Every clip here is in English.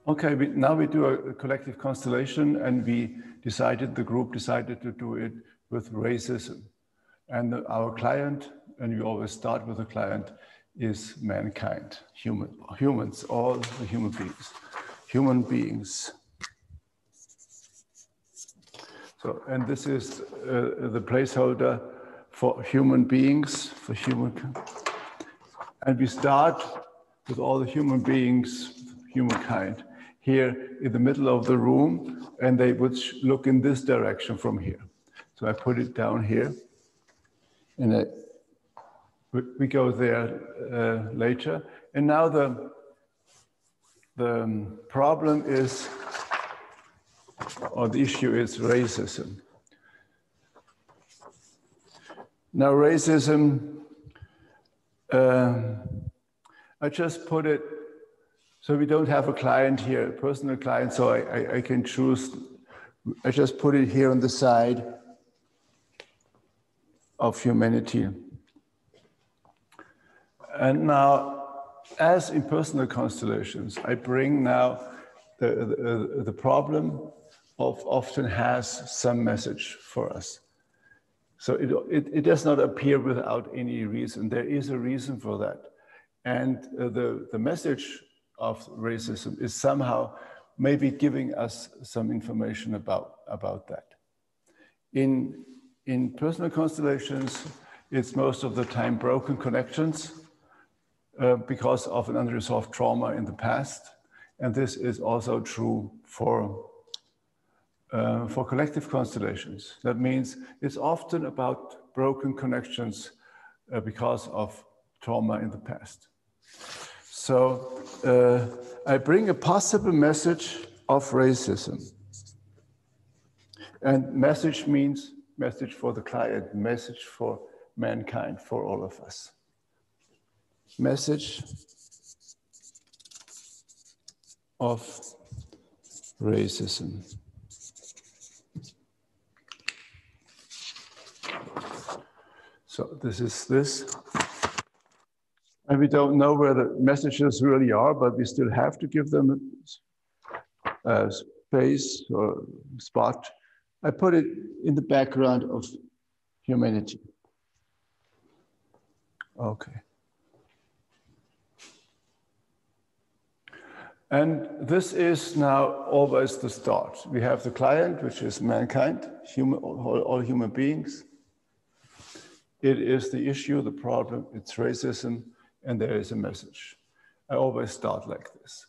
Okay, now we do a collective constellation, and the group decided to do it with racism. And our client, and we always start with the client, is mankind, humans, all the human beings. So, and this is the placeholder for human beings, and we start with all the human beings, humankind, here in the middle of the room, and they would look in this direction from here. So I put it down here, and we go there later. And now the problem is, or the issue is racism. Now racism, I just put it, so we don't have a client here, a personal client, so I can choose. I just put it here on the side of humanity. And now, as in personal constellations, I bring now the problem often has some message for us. So it does not appear without any reason. There is a reason for that. And the message of racism is somehow maybe giving us some information about that. In personal constellations, it's most of the time broken connections because of an unresolved trauma in the past. And this is also true for collective constellations. That means it's often about broken connections because of trauma in the past. So I bring a possible message of racism. And message means message for the client, message for mankind, for all of us. Message of racism. So this is this. And we don't know where the messages really are, but we still have to give them a space or spot. I put it in the background of humanity. Okay. And this is now always the start. We have the client, which is mankind, all human beings. It is the issue, the problem, it's racism, and there is a message. I always start like this.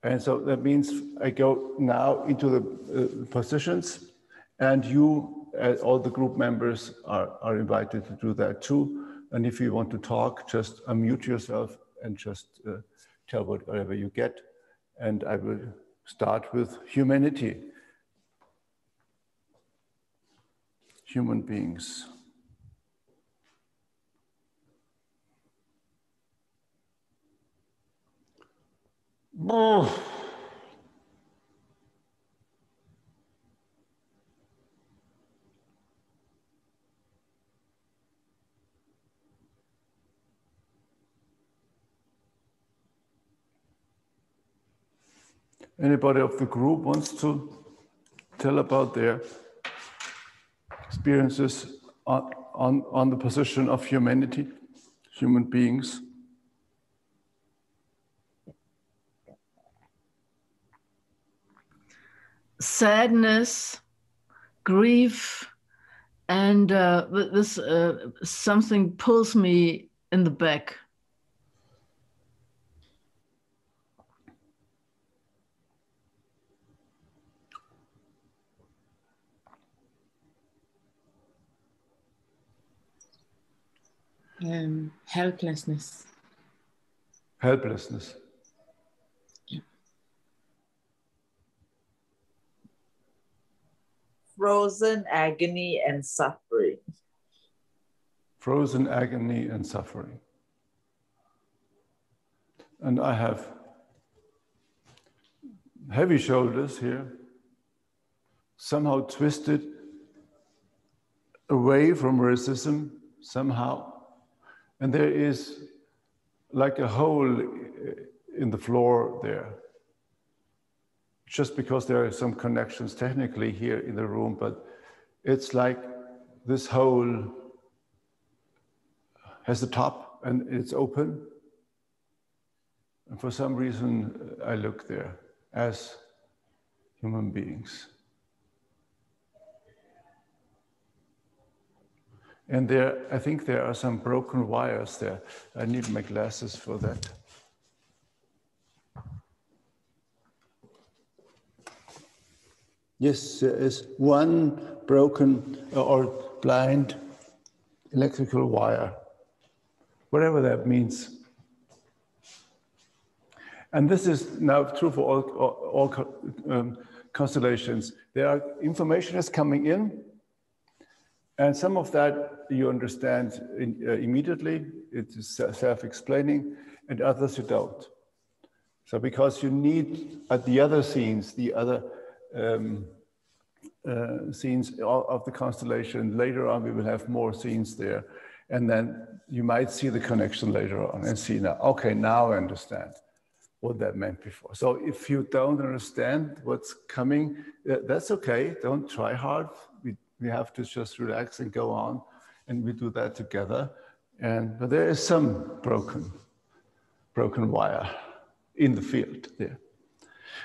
And so that means I go now into the positions, and you, all the group members, are invited to do that too. And if you want to talk, just unmute yourself and just tell whatever you get. And I will start with humanity. Human beings. Oh. Anybody of the group wants to tell about their experiences on the position of humanity, human beings? Sadness, grief, and something pulls me in the back. Helplessness. Helplessness. Yeah. Frozen agony and suffering. Frozen agony and suffering. And I have heavy shoulders here, somehow twisted away from racism, somehow. And there is like a hole in the floor there. just because there are some connections technically here in the room, but it's like this hole has the top and it's open. And for some reason, I look there as human beings. And there, I think there are some broken wires there. I need my glasses for that. Yes, there is one broken or blind electrical wire, whatever that means. And this is now true for all constellations. There are information is coming in, and some of that you understand immediately. It is self-explaining, and others you don't. So because you need the other scenes, the other scenes of the constellation. Later on, we will have more scenes there. And then you might see the connection later on and see now, okay, now I understand what that meant before. So if you don't understand what's coming, that's okay. Don't try hard. We have to just relax and go on. And we do that together. But there is some broken wire in the field there.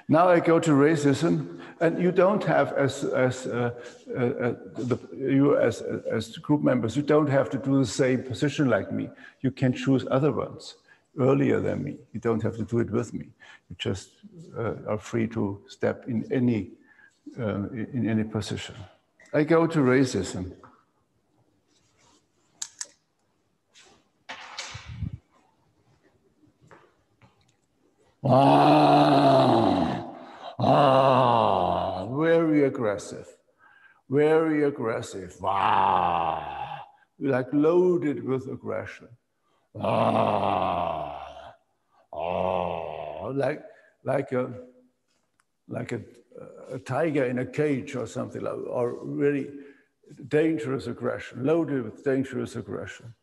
Now I go to racism, and you don't have, as group members, you don't have to do the same position like me. You can choose other ones earlier than me. You don't have to do it with me. You just are free to step in any position. I go to racism. Very aggressive, very aggressive. Like loaded with aggression. Like a tiger in a cage or something, or really dangerous aggression, loaded with dangerous aggression.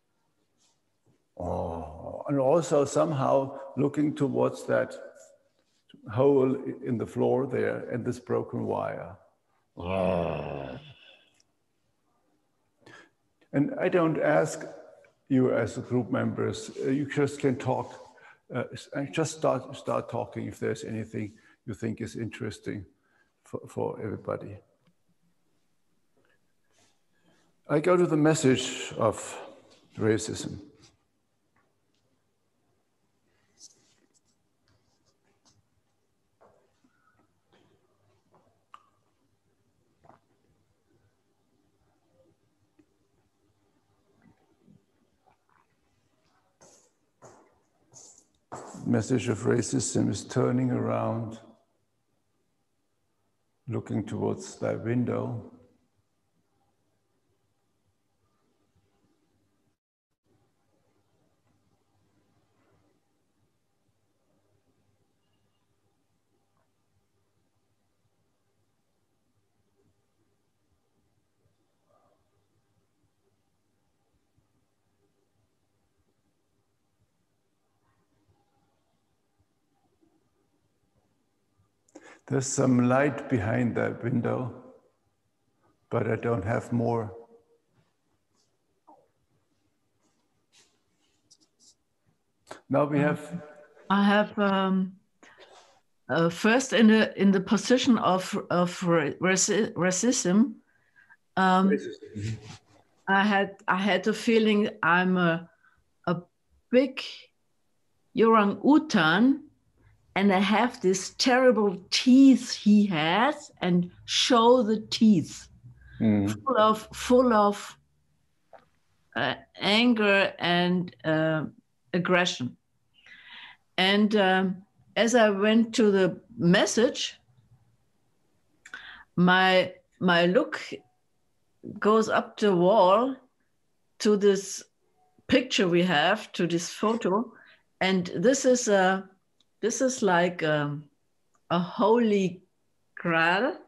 And also somehow looking towards that hole in the floor there and this broken wire. And I don't ask you as group members, you just can talk, just start talking if there's anything you think is interesting for everybody. I go to the message of racism. Message of racism is turning around, looking towards that window. There's some light behind that window, but I don't have more. Now we have. I have first in the position of racism. I had the feeling I'm a big orang-utan. And I have this terrible teeth he has, and show the teeth, full of anger and aggression. And as I went to the message, my look goes up the wall to this picture we have, to this photo, and this is like a holy grail,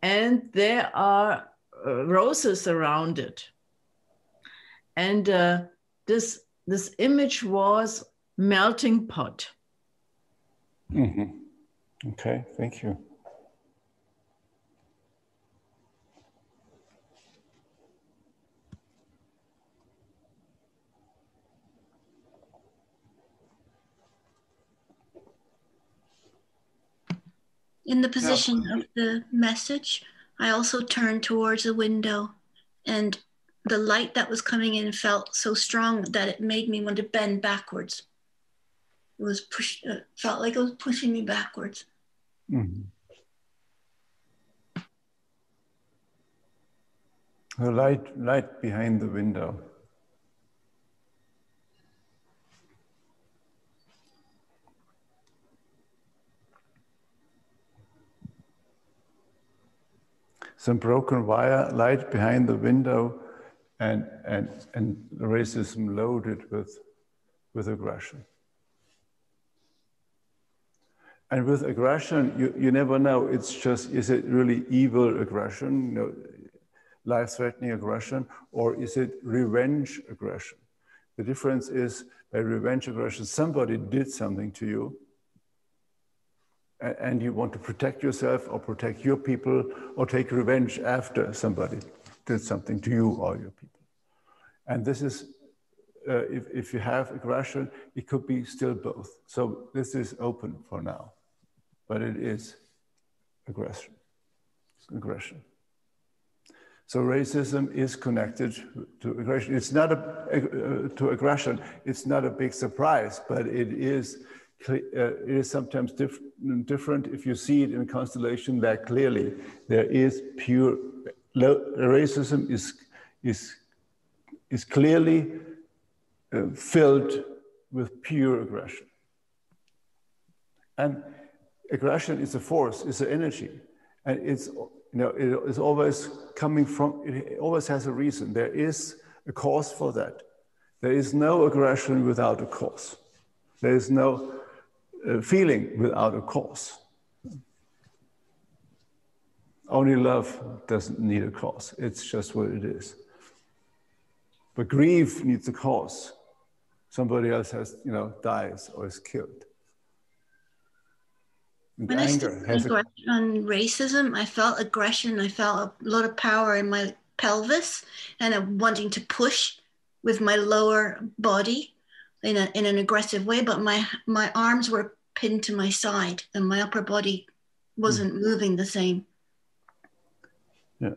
and there are roses around it. And this image was melting pot. Mm-hmm. Okay, thank you. In the position of the message, I also turned towards the window, and the light that was coming in felt so strong that it made me want to bend backwards. It was felt like it was pushing me backwards. Mm-hmm. The light behind the window. Some broken wire, light behind the window, and racism loaded with aggression. And with aggression, you never know. It's just, is it really evil aggression, life-threatening aggression, or is it revenge aggression? The difference is, by revenge aggression, somebody did something to you, and you want to protect yourself or protect your people or take revenge after somebody did something to you or your people. And this is, if you have aggression, it could be still both. So this is open for now, but it is aggression. So racism is connected to aggression. It's not to aggression. It's not a big surprise, but it is sometimes different if you see it in a constellation that clearly there is pure racism is clearly filled with pure aggression. And aggression is a force, it's an energy, and it's it is always coming from. It always has a reason. There is a cause for that. There is no aggression without a cause. There is no feeling without a cause. Only love doesn't need a cause. It's just what it is. But grief needs a cause. Somebody else has, dies or is killed. And when anger I studied on racism, I felt aggression. I felt a lot of power in my pelvis and wanting to push with my lower body in an aggressive way. But my arms were pinned to my side and my upper body wasn't moving the same. Yeah.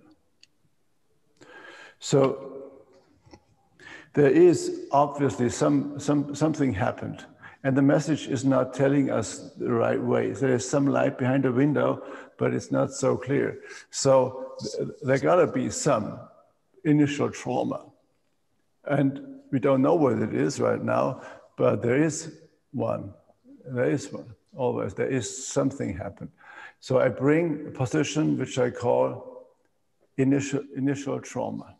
So there is obviously something happened. And the message is not telling us the right way. There is some light behind the window, but it's not so clear. So there gotta be some initial trauma. And we don't know what it is right now, but there is one. There is one, always. There is something happened. So I bring a position which I call initial trauma.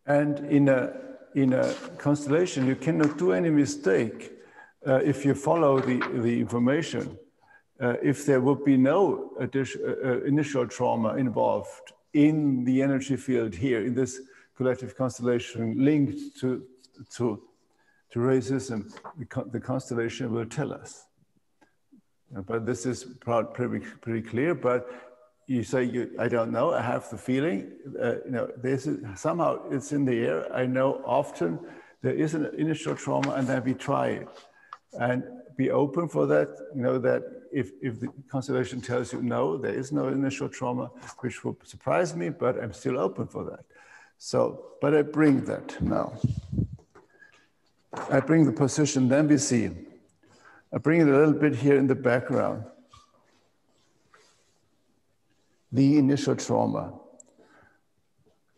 And in a constellation, you cannot do any mistake if you follow the information. If there would be no initial trauma involved in the energy field here, in this collective constellation linked to racism, the constellation will tell us. But this is pretty clear, but you say, I don't know, I have the feeling, this is, somehow it's in the air. I know often there is an initial trauma and then we try it. And be open for that, that if the constellation tells you, no, there is no initial trauma, which will surprise me, but I'm still open for that. So, but I bring that now. I bring the position, then we see. I bring it a little bit here in the background. The initial trauma.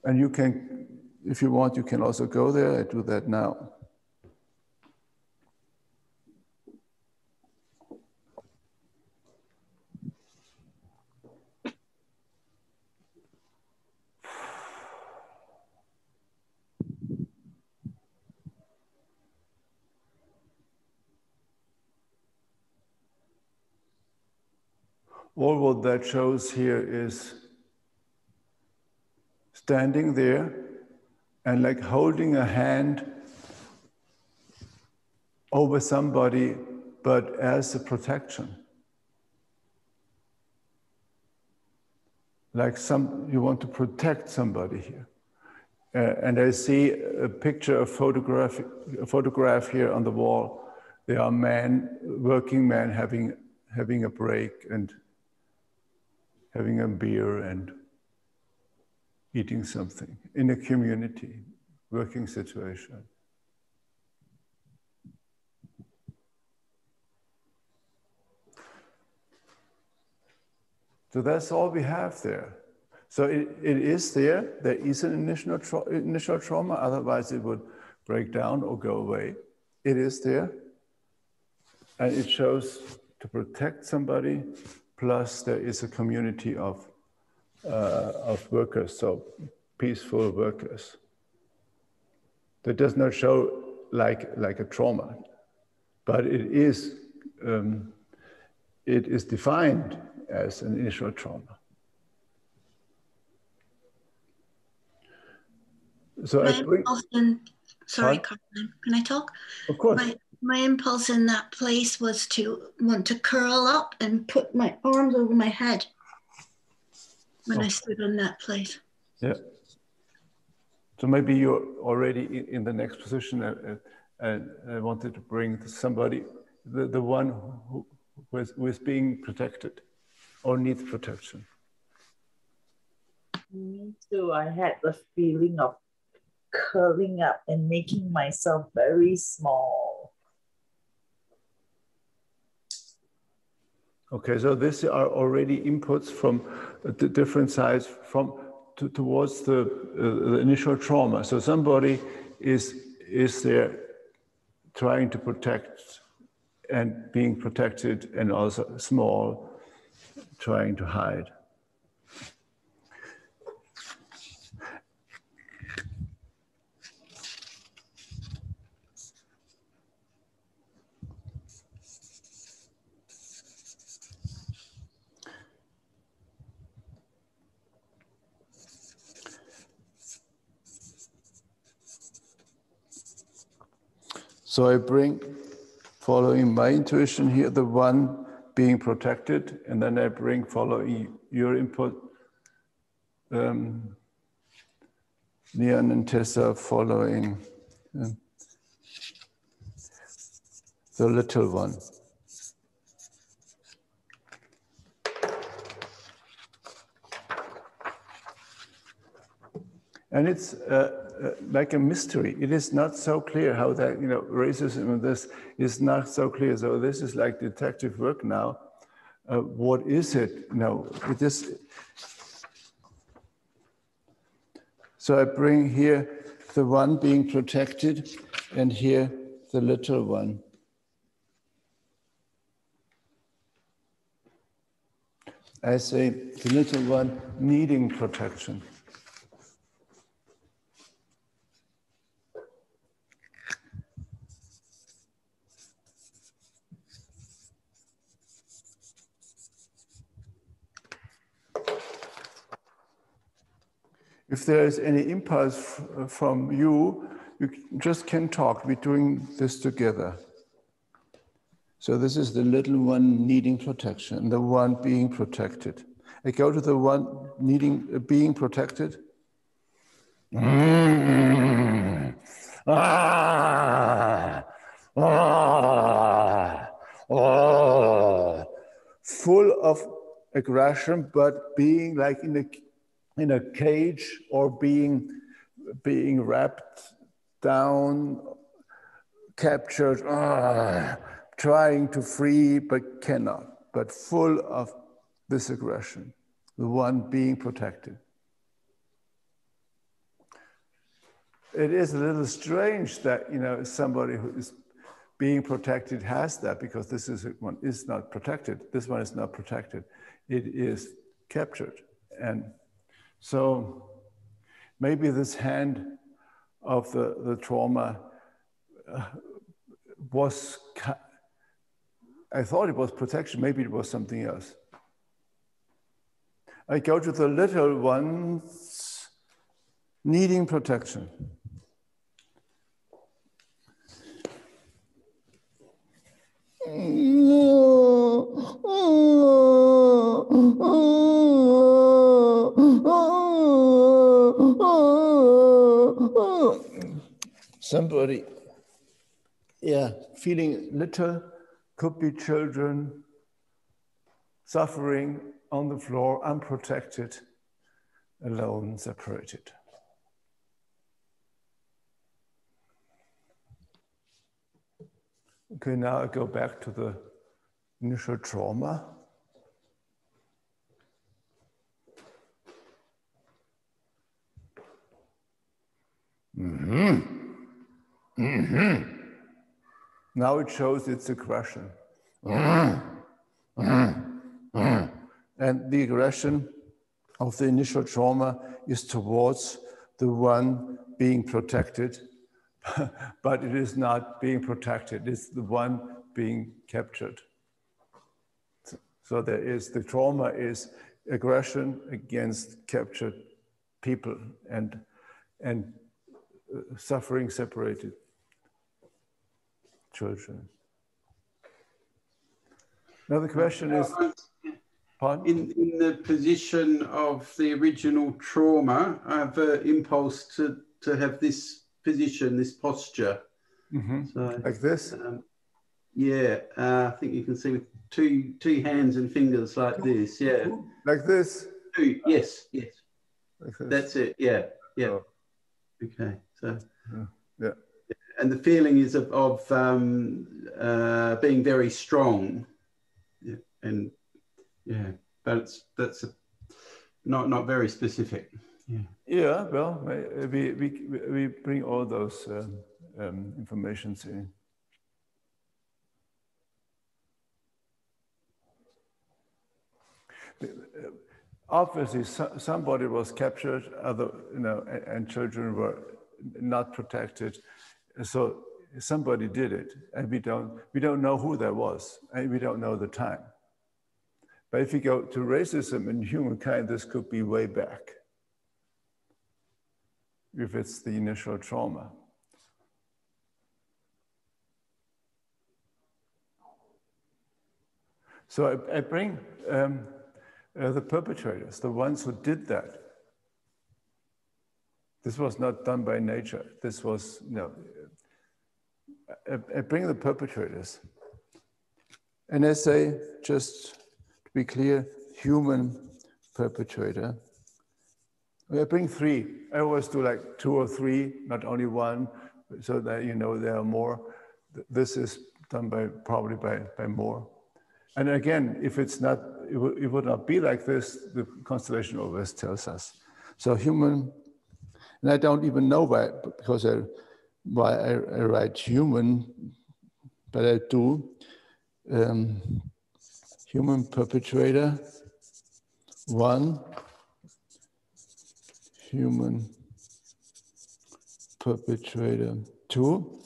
And you can, if you want, you can also go there. I do that now. all what that shows here is standing there and like holding a hand over somebody, but as a protection. Like you want to protect somebody here. And I see a picture, a photograph here on the wall. There are working men having a break and having a beer and eating something in a community, working situation. So that's all we have there. So it is there. There is an initial trauma, otherwise it would break down or go away. It is there. And it shows to protect somebody, plus there is a community of workers, so peaceful workers. That does not show like a trauma, but it is defined as an initial trauma. So sorry, Karl-Heinz, can I talk? Of course. My impulse in that place was to want to curl up and put my arms over my head when I stood in that place. Yeah. So maybe you're already in the next position, and I wanted to bring somebody, the one who is being protected or needs protection. Me too. I had the feeling of curling up and making myself very small. Okay, so these are already inputs from the different sides towards the initial trauma. So somebody is there trying to protect and being protected, and also small, trying to hide. So I bring, following my intuition here, the one being protected, and then I bring, following your input, Nian and Tessa following the little one. And it's like a mystery. It is not so clear how that, racism and this is not so clear. So this is like detective work now. What is it? No, it is. So I bring here the one being protected, and here the little one. I say the little one needing protection. If there is any impulse from you, you just can talk. We're doing this together. So this is the little one needing protection, the one being protected. I go to the one being protected. Full of aggression, but being like in a cage, or being wrapped down, captured, trying to free but cannot, but full of this aggression, the one being protected. It is a little strange that somebody who is being protected has that, because this one is not protected. This one is not protected. It is captured. And so maybe this hand of the trauma was, I thought it was protection, maybe it was something else. I go to the little ones needing protection. Somebody, yeah, feeling little, could be children suffering on the floor, unprotected, alone, separated. Okay, now I go back to the initial trauma. Now it shows its aggression. And the aggression of the initial trauma is towards the one being protected, but it is not being protected, it's the one being captured. So there is, the trauma is aggression against captured people and suffering separated children. Now the question is, pardon? In the position of the original trauma, I have an impulse to have this position, this posture. So, like this? Yeah, I think you can see with two hands and fingers like this, yeah. Like this? Yes. Like this. That's it, yeah. Oh. Okay, so. Yeah. And the feeling is of being very strong. Yeah, and yeah, but that's not very specific. Yeah. Yeah. Well, we bring all those informations in. Obviously, somebody was captured, and children were not protected. So somebody did it, and we don't know who that was, and we don't know the time. But if you go to racism in humankind, this could be way back, if it's the initial trauma. So I bring the perpetrators, the ones who did that. This was not done by nature. This was, I bring the perpetrators. And I say, just to be clear, human perpetrator. I bring three. I always do like 2 or 3, not only one, so that there are more. This is done probably by more. And again, if it's not, it would not be like this, the constellation always tells us. So human, and I don't even know why I write human, but I do. Human perpetrator, 1. Human perpetrator, 2.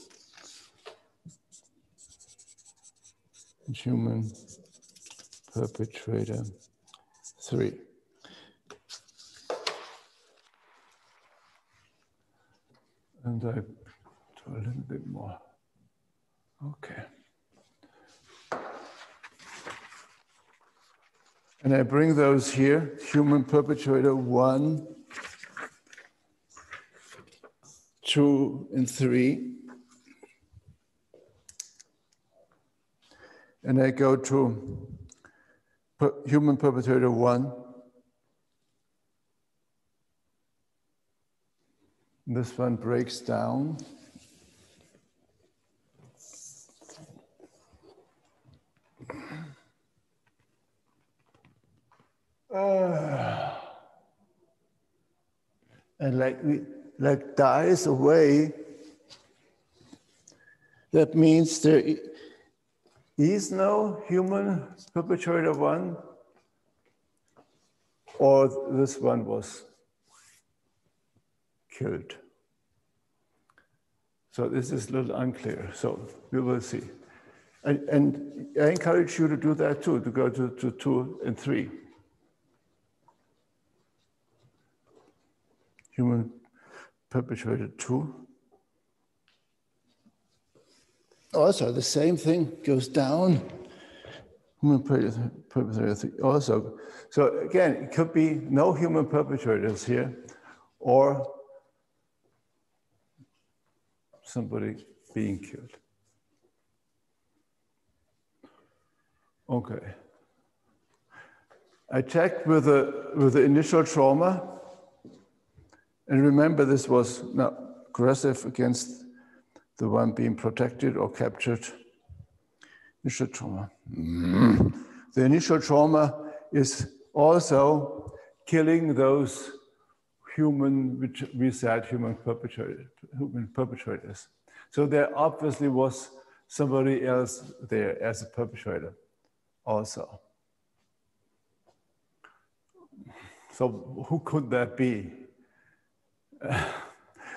Human perpetrator, 3. And I do a little bit more. Okay. And I bring those here, human perpetrator 1, 2, and 3. And I go to human perpetrator 1. This one breaks down. And like dies away. That means there is no human perpetrator 1, or this one was killed. So this is a little unclear, so we will see. And I encourage you to do that too, to go to 2 and 3. human perpetrator 2. Also, the same thing goes down. Human perpetrator 3 also. So again, it could be no human perpetrators here, or somebody being killed. Okay. I checked with the initial trauma, and remember this was not aggressive against the one being protected or captured. Initial trauma. The initial trauma is also killing those human, which we said human perpetrators. So there obviously was somebody else there as a perpetrator also. So who could that be?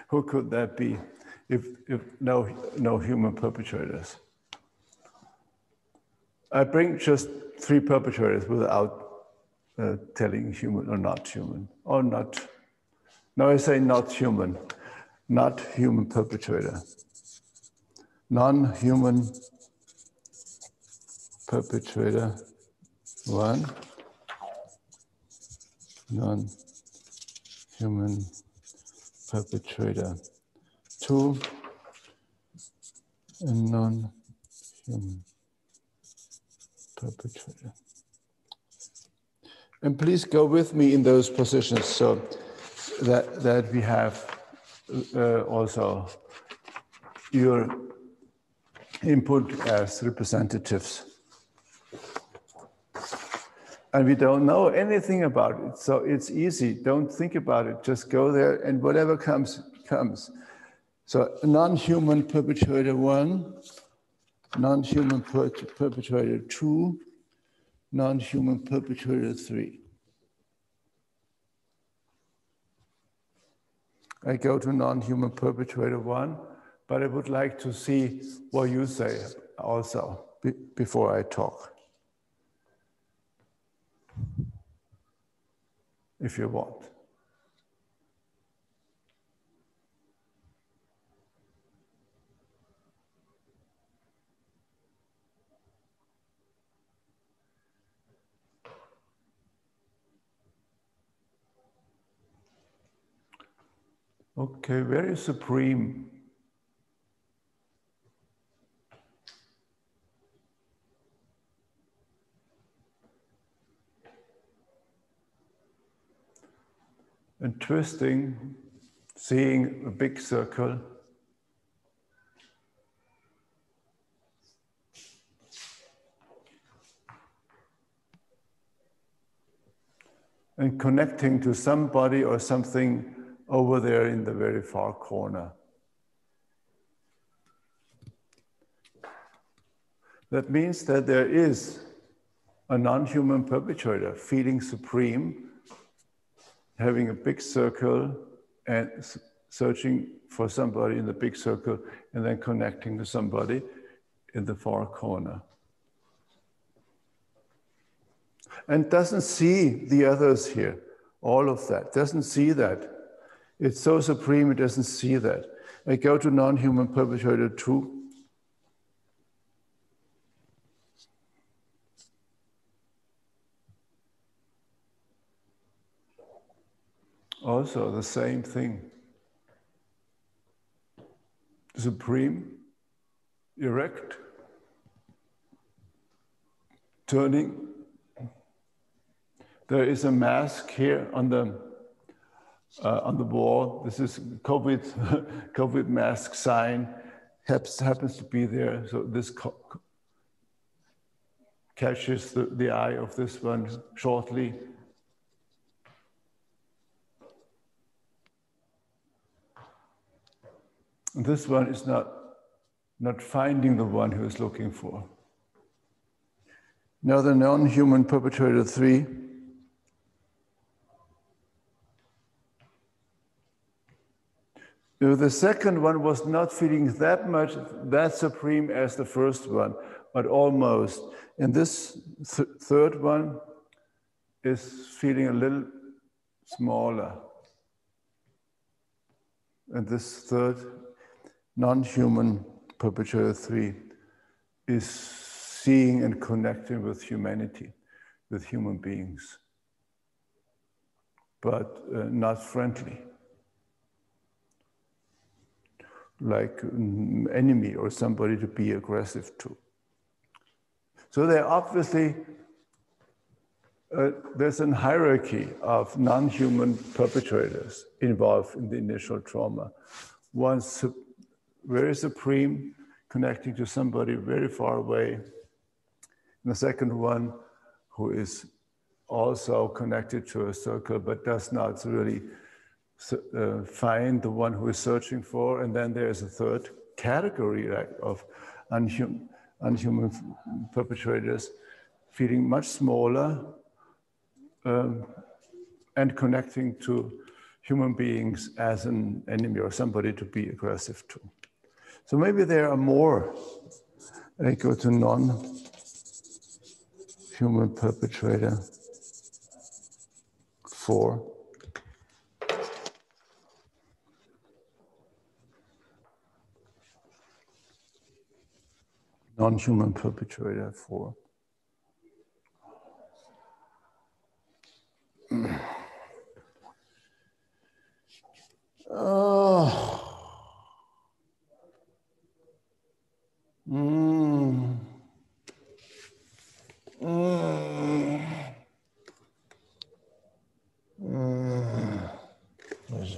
Who could that be if no human perpetrators? I bring just 3 perpetrators without telling human or not human, or not. No, I say not human perpetrator. Non-human perpetrator 1, non-human perpetrator 2, and non-human perpetrator. And please go with me in those positions so that we have also your input as representatives. And we don't know anything about it, so it's easy. Don't think about it, just go there and whatever comes, comes. So non-human perpetrator 1, non-human perpetrator 2, non-human perpetrator 3. I go to non-human perpetrator 1, but I would like to see what you say also before I talk, if you want. Okay, very supreme. And twisting, seeing a big circle. And connecting to somebody or something over there in the very far corner. That means that there is a non-human perpetrator feeling supreme, having a big circle and searching for somebody in the big circle and then connecting to somebody in the far corner. And doesn't see the others here, all of that, doesn't see that. It's so supreme, it doesn't see that. I go to non-human perpetrator 2. Also the same thing. Supreme, erect, turning. There is a mask here on the wall. This is COVID mask sign, happens to be there. So this catches the eye of this one shortly. And this one is not finding the one who is looking for. Now the non-human perpetrator 3. The second one was not feeling that supreme as the first one, but almost. And this third one is feeling a little smaller. And this third, non-human perpetrator 3, is seeing and connecting with humanity, with human beings, but not friendly, like an enemy or somebody to be aggressive to. So there obviously, there's a hierarchy of non-human perpetrators involved in the initial trauma. One very supreme, connecting to somebody very far away. And the second one who is also connected to a circle, but does not really find the one who is searching for. And then there's a third category of unhuman perpetrators, feeling much smaller and connecting to human beings as an enemy or somebody to be aggressive to. So maybe there are more. I go to non-human perpetrator 4. Non-human perpetrator 4. Oh.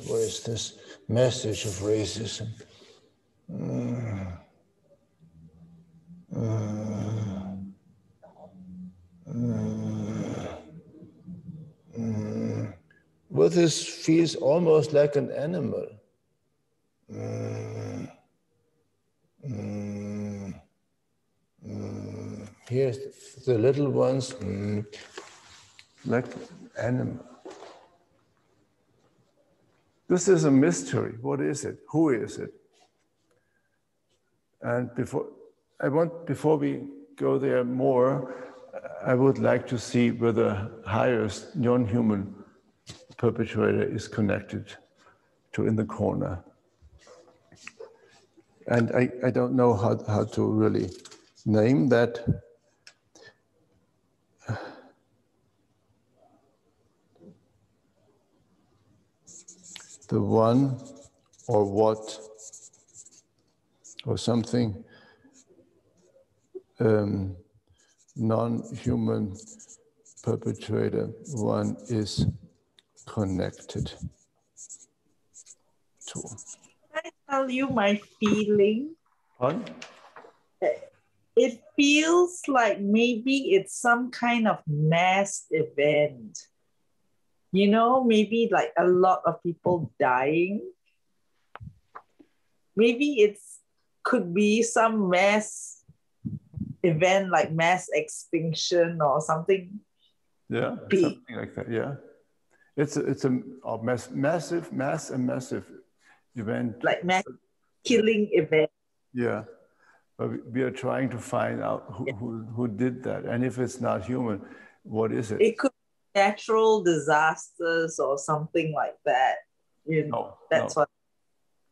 What is this message of racism? Well, this feels almost like an animal. Here's the little ones, like animal. This is a mystery. What is it? Who is it? And before we go there more, I would like to see where the highest non-human perpetrator is connected to in the corner. And I don't know how to really name that. The one or what or something non-human perpetrator 1 is connected to. Can I tell you my feeling? Pardon? It feels like maybe it's some kind of mass event. You know, maybe like a lot of people dying. Maybe could be some mass event like mass extinction or something. Yeah, big. something like that. Yeah, it's a massive event. Like mass killing event. Yeah, but we are trying to find out who did that, and if it's not human, what is it? It could be natural disasters or something like that. You know, that's what.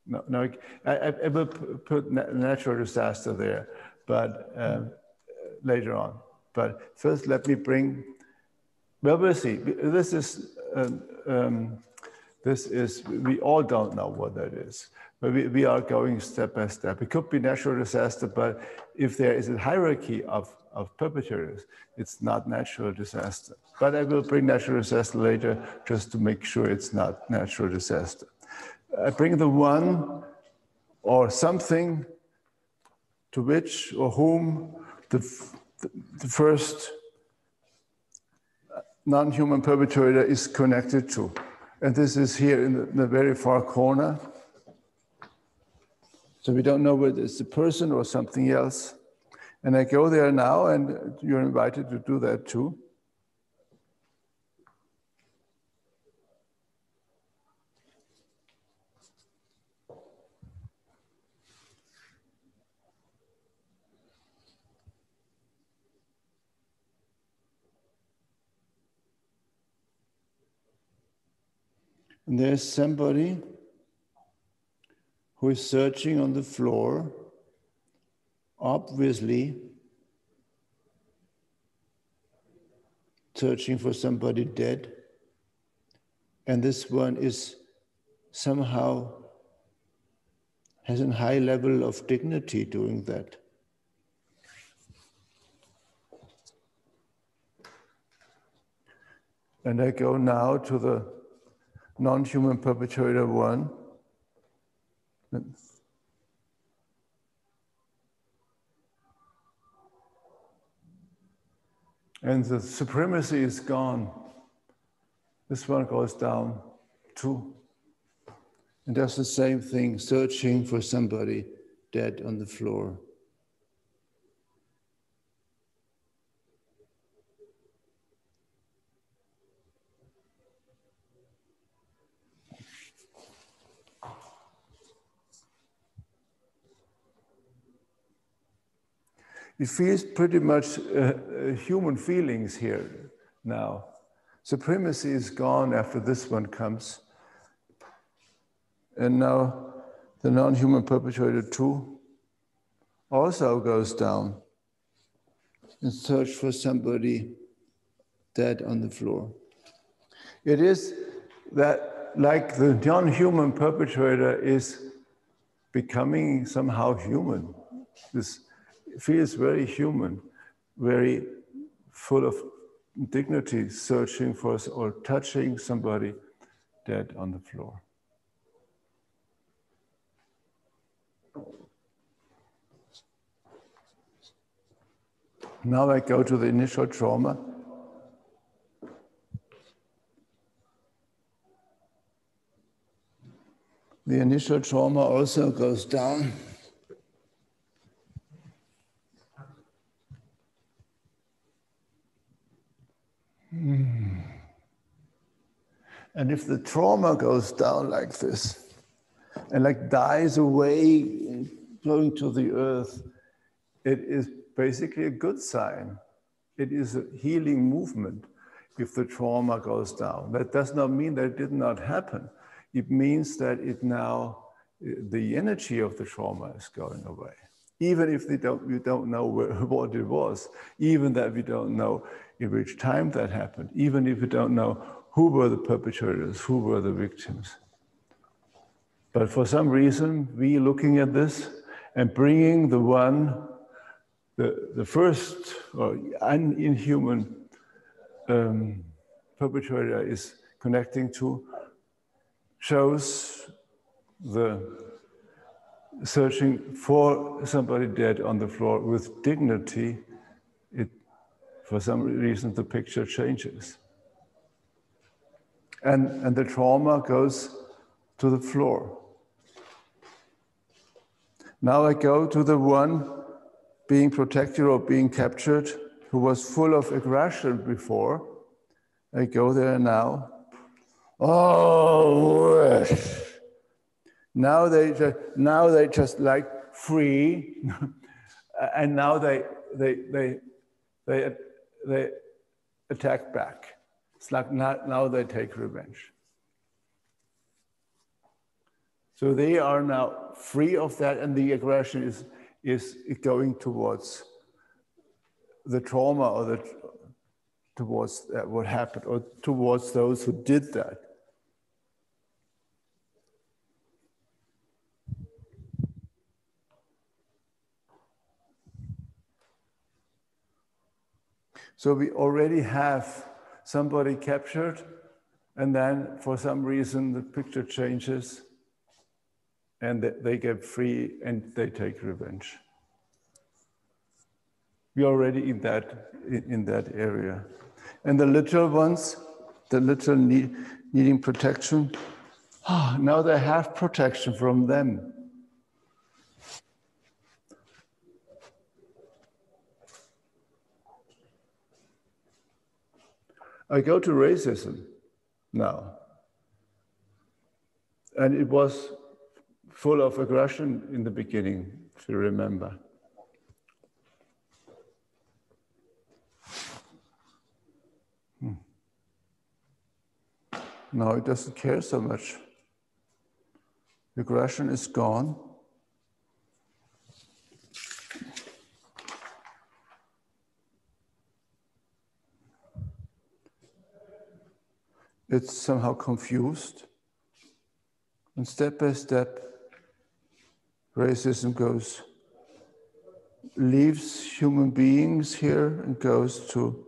No, I will put natural disaster there, but later on. But first, let me bring. Well, we'll see. This is. We all don't know what that is, but we are going step by step. It could be natural disaster, but if there is a hierarchy of perpetrators, it's not natural disaster. But I will bring natural disaster later, just to make sure it's not natural disaster. I bring the one or something to which or whom the first non-human perpetrator is connected to. And this is here in the very far corner. So we don't know whether it's a person or something else. And I go there now, and you're invited to do that too. And there's somebody who is searching on the floor, obviously searching for somebody dead, and this one is somehow has a high level of dignity doing that. And I go now to the non-human perpetrator one. And the supremacy is gone. This one goes down too. And does the same thing, searching for somebody dead on the floor. It feels pretty much human feelings here now. Supremacy is gone after this one comes. And now the non-human perpetrator 2 also goes down and search for somebody dead on the floor. It is that like the non-human perpetrator is becoming somehow human. This feels very human, very full of dignity, searching for or touching somebody dead on the floor. Now I go to the initial trauma. The initial trauma also goes down. And if the trauma goes down like this, and like dies away, going to the earth, it is basically a good sign. It is a healing movement if the trauma goes down. That does not mean that it did not happen. It means that it now, the energy of the trauma is going away. Even if we don't know what it was, even that we don't know in which time that happened, even if we don't know who were the perpetrators, who were the victims. But for some reason, we looking at this and bringing the one, the first or inhuman perpetrator is connecting to, shows the searching for somebody dead on the floor with dignity. For some reason, the picture changes. And the trauma goes to the floor. Now I go to the one being protected or being captured, who was full of aggression before. I go there now. Oh, now they just like free, and now they attack back. It's like now they take revenge. So they are now free of that, and the aggression is going towards the trauma or towards what happened, or towards those who did that. So we already have somebody captured, and then for some reason the picture changes, and they get free and they take revenge. We're already in that area. And the little ones, the little needing protection, now they have protection from them. I go to racism now. And it was full of aggression in the beginning, if you remember. No, it doesn't care so much. Aggression is gone. It's somehow confused. And step by step, racism leaves human beings here and goes to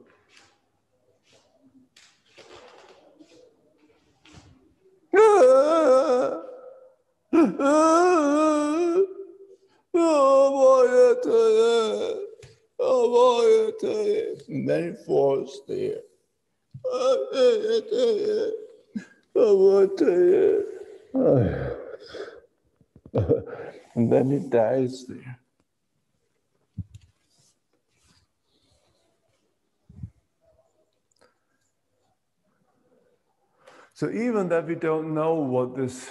and then it falls there. And then it dies there. So even that we don't know what this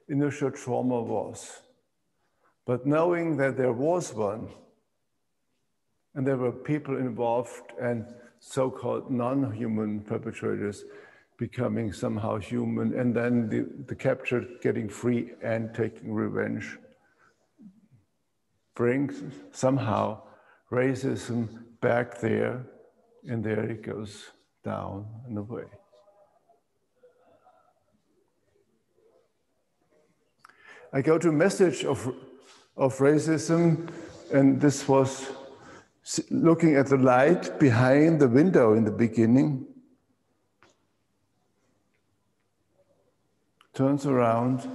initial trauma was, but knowing that there was one, and there were people involved and so-called non-human perpetrators becoming somehow human, and then the captured getting free and taking revenge, brings somehow racism back there, and there it goes down and away. I go to a message of racism, and this was looking at the light behind the window in the beginning. Turns around.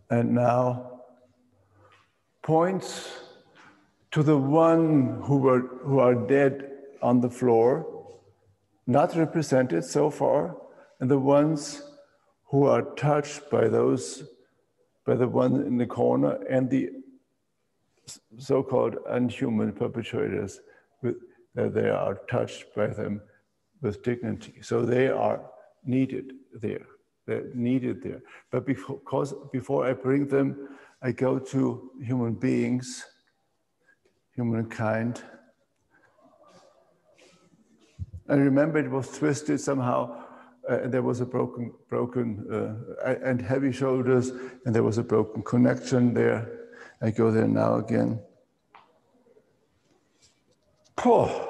And now points to the one who are dead on the floor, not represented so far, and the ones who are touched by the one in the corner and the so-called unhuman perpetrators, that they are touched by them with dignity. So they are needed there. They're needed there. But before I bring them, I go to human beings, humankind. I remember it was twisted somehow, and there was a broken and heavy shoulders, and there was a broken connection there. I go there now again. Oh.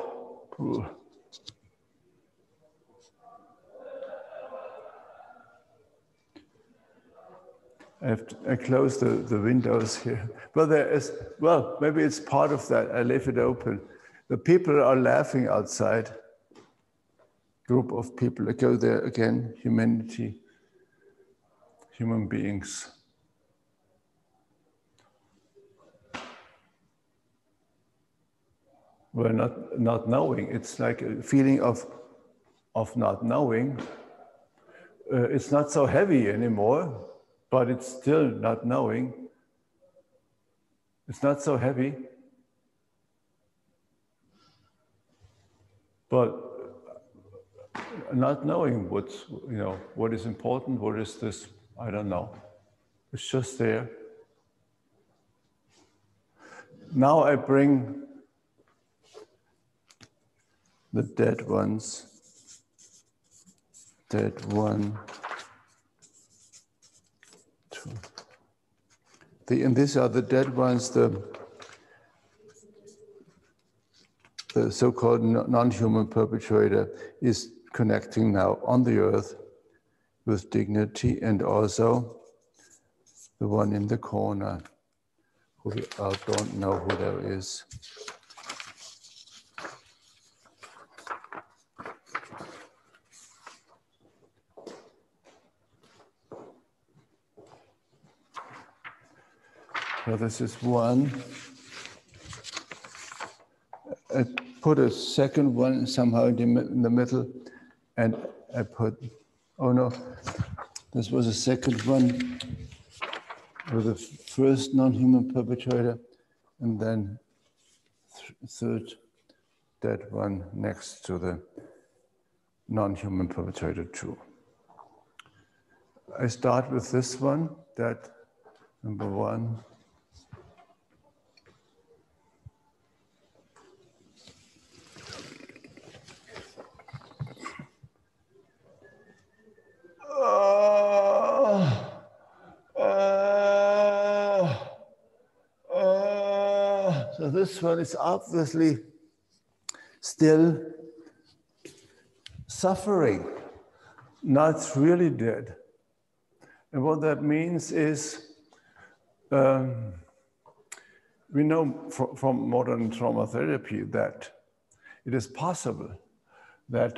I close the windows here. Well, maybe it's part of that. I leave it open. The people are laughing outside. Group of people. I go there again. Humanity, human beings. We're not knowing. It's like a feeling of not knowing. It's not so heavy anymore, but it's still not knowing. It's not so heavy, but not knowing what is important, what is this, I don't know. It's just there. Now I bring the dead ones, dead one, two. And these are the dead ones, the so-called non-human perpetrator is connecting now on the earth with dignity, and also the one in the corner, who I don't know who that is. So this is one. I put a second one somehow in the middle, and I put, oh no, this was a second one with the first non-human perpetrator, and then third dead one next to the non-human perpetrator too. I start with this one, that number one. this one is obviously still suffering, not really dead. And what that means is, we know from modern trauma therapy that it is possible that,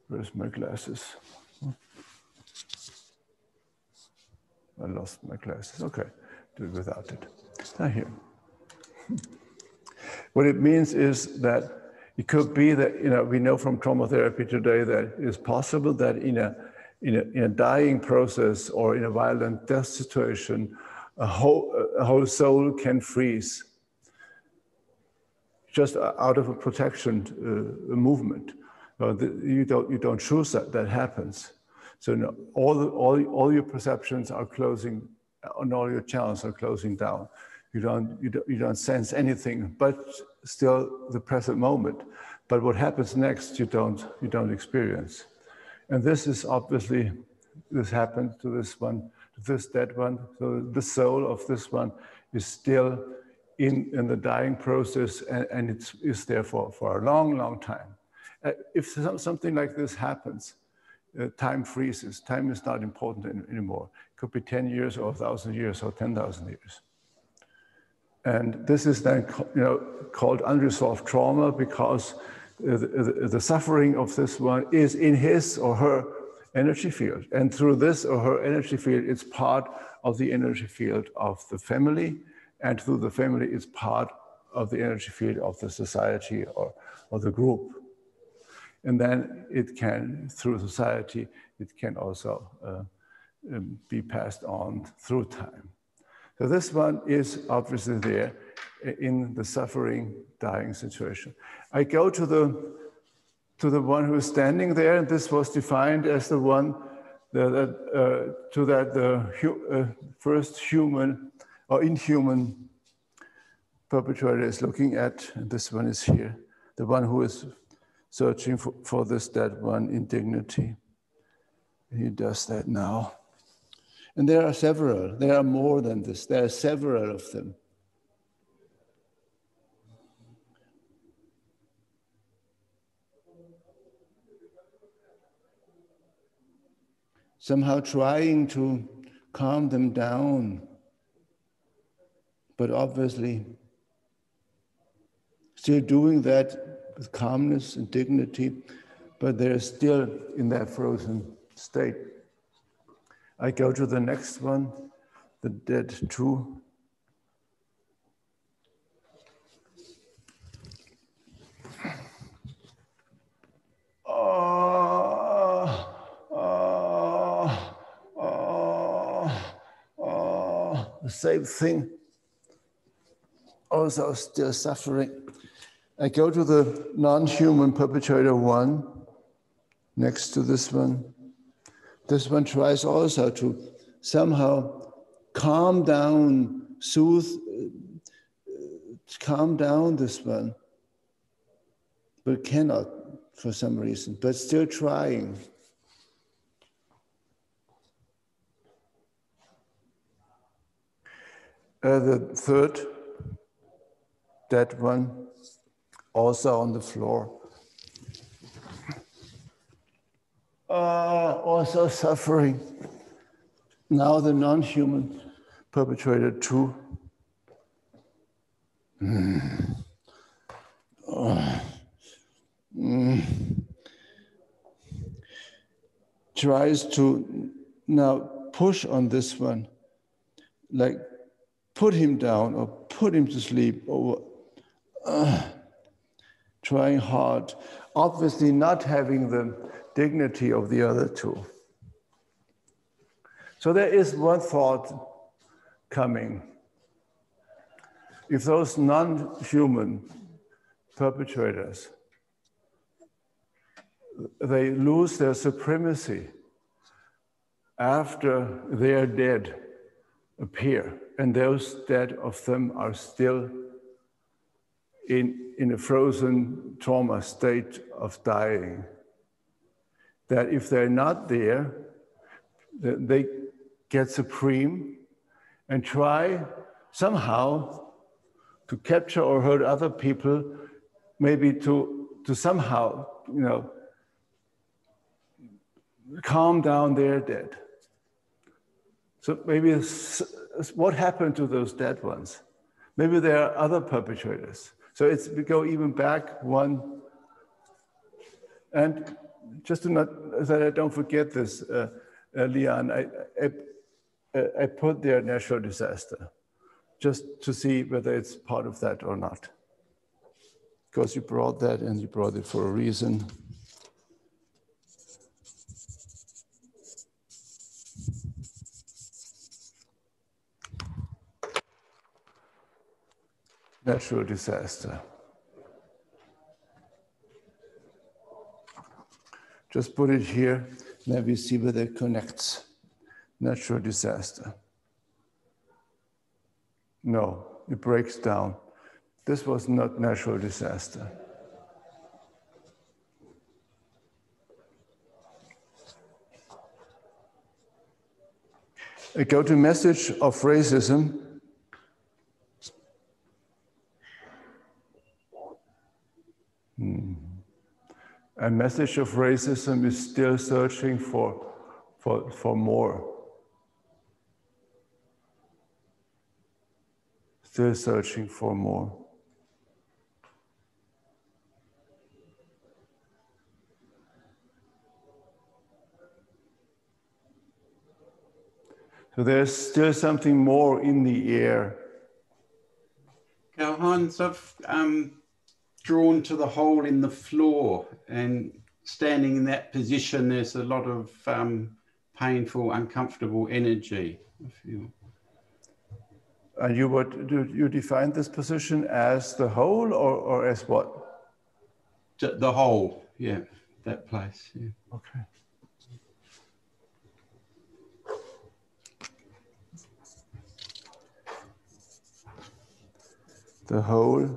where's my glasses? I lost my glasses. Okay, do it without it. Here. What it means is that it could be that, we know from trauma therapy today that it is possible that in a dying process or in a violent death situation, a whole soul can freeze just out of a protection movement. You don't choose that happens. So all your perceptions are closing, and all your channels are closing down. You don't sense anything, but still the present moment. But what happens next, you don't experience. And this is obviously, this happened to this one, to this dead one. So the soul of this one is still in the dying process, and it is there for a long, long time. If something like this happens, time freezes. Time is not important anymore. It could be 10 years or 1,000 years or 10,000 years. And this is then called unresolved trauma because the suffering of this one is in his or her energy field. And through this or her energy field, it's part of the energy field of the family. And through the family, it's part of the energy field of the society or the group. And then it can, through society, it can also be passed on through time. So this one is obviously there in the suffering, dying situation. I go to the one who is standing there, and this was defined as the one the first human or inhuman perpetrator is looking at. And this one is here, the one who is searching for this dead one in dignity. And he does that now. And there are several, there are more than this, there are several of them. Somehow trying to calm them down, but obviously still doing that with calmness and dignity, but they're still in that frozen state. I go to the next one, the dead two. The same thing, also still suffering. I go to the non-human perpetrator one, next to this one. This one tries also to somehow calm down, soothe, calm down this one, but cannot for some reason, but still trying. The third, that one, also on the floor. Also suffering. Now the non-human perpetrator too. Tries to now push on this one, like put him down or put him to sleep, or trying hard, obviously not having the dignity of the other two. So there is one thought coming. If those non-human perpetrators, they lose their supremacy after their dead appear, and those dead of them are still in a frozen trauma state of dying, that if they're not there, they get supreme and try somehow to capture or hurt other people, maybe to somehow, calm down their dead. So maybe what happened to those dead ones? Maybe there are other perpetrators. So we go even back one. And just that I don't forget this, Leon, I put there natural disaster, just to see whether it's part of that or not. Because you brought that and you brought it for a reason. Natural disaster. Just put it here, then we see whether it connects. Natural disaster. No, it breaks down. This was not natural disaster. I go to message of racism. A message of racism is still searching for more. Still searching for more. So there's still something more in the air. Karl-Heinz, I've drawn to the hole in the floor, and standing in that position, there's a lot of painful, uncomfortable energy, I feel. And do you define this position as the hole or as what? The hole, yeah, that place. Yeah. Okay. The hole.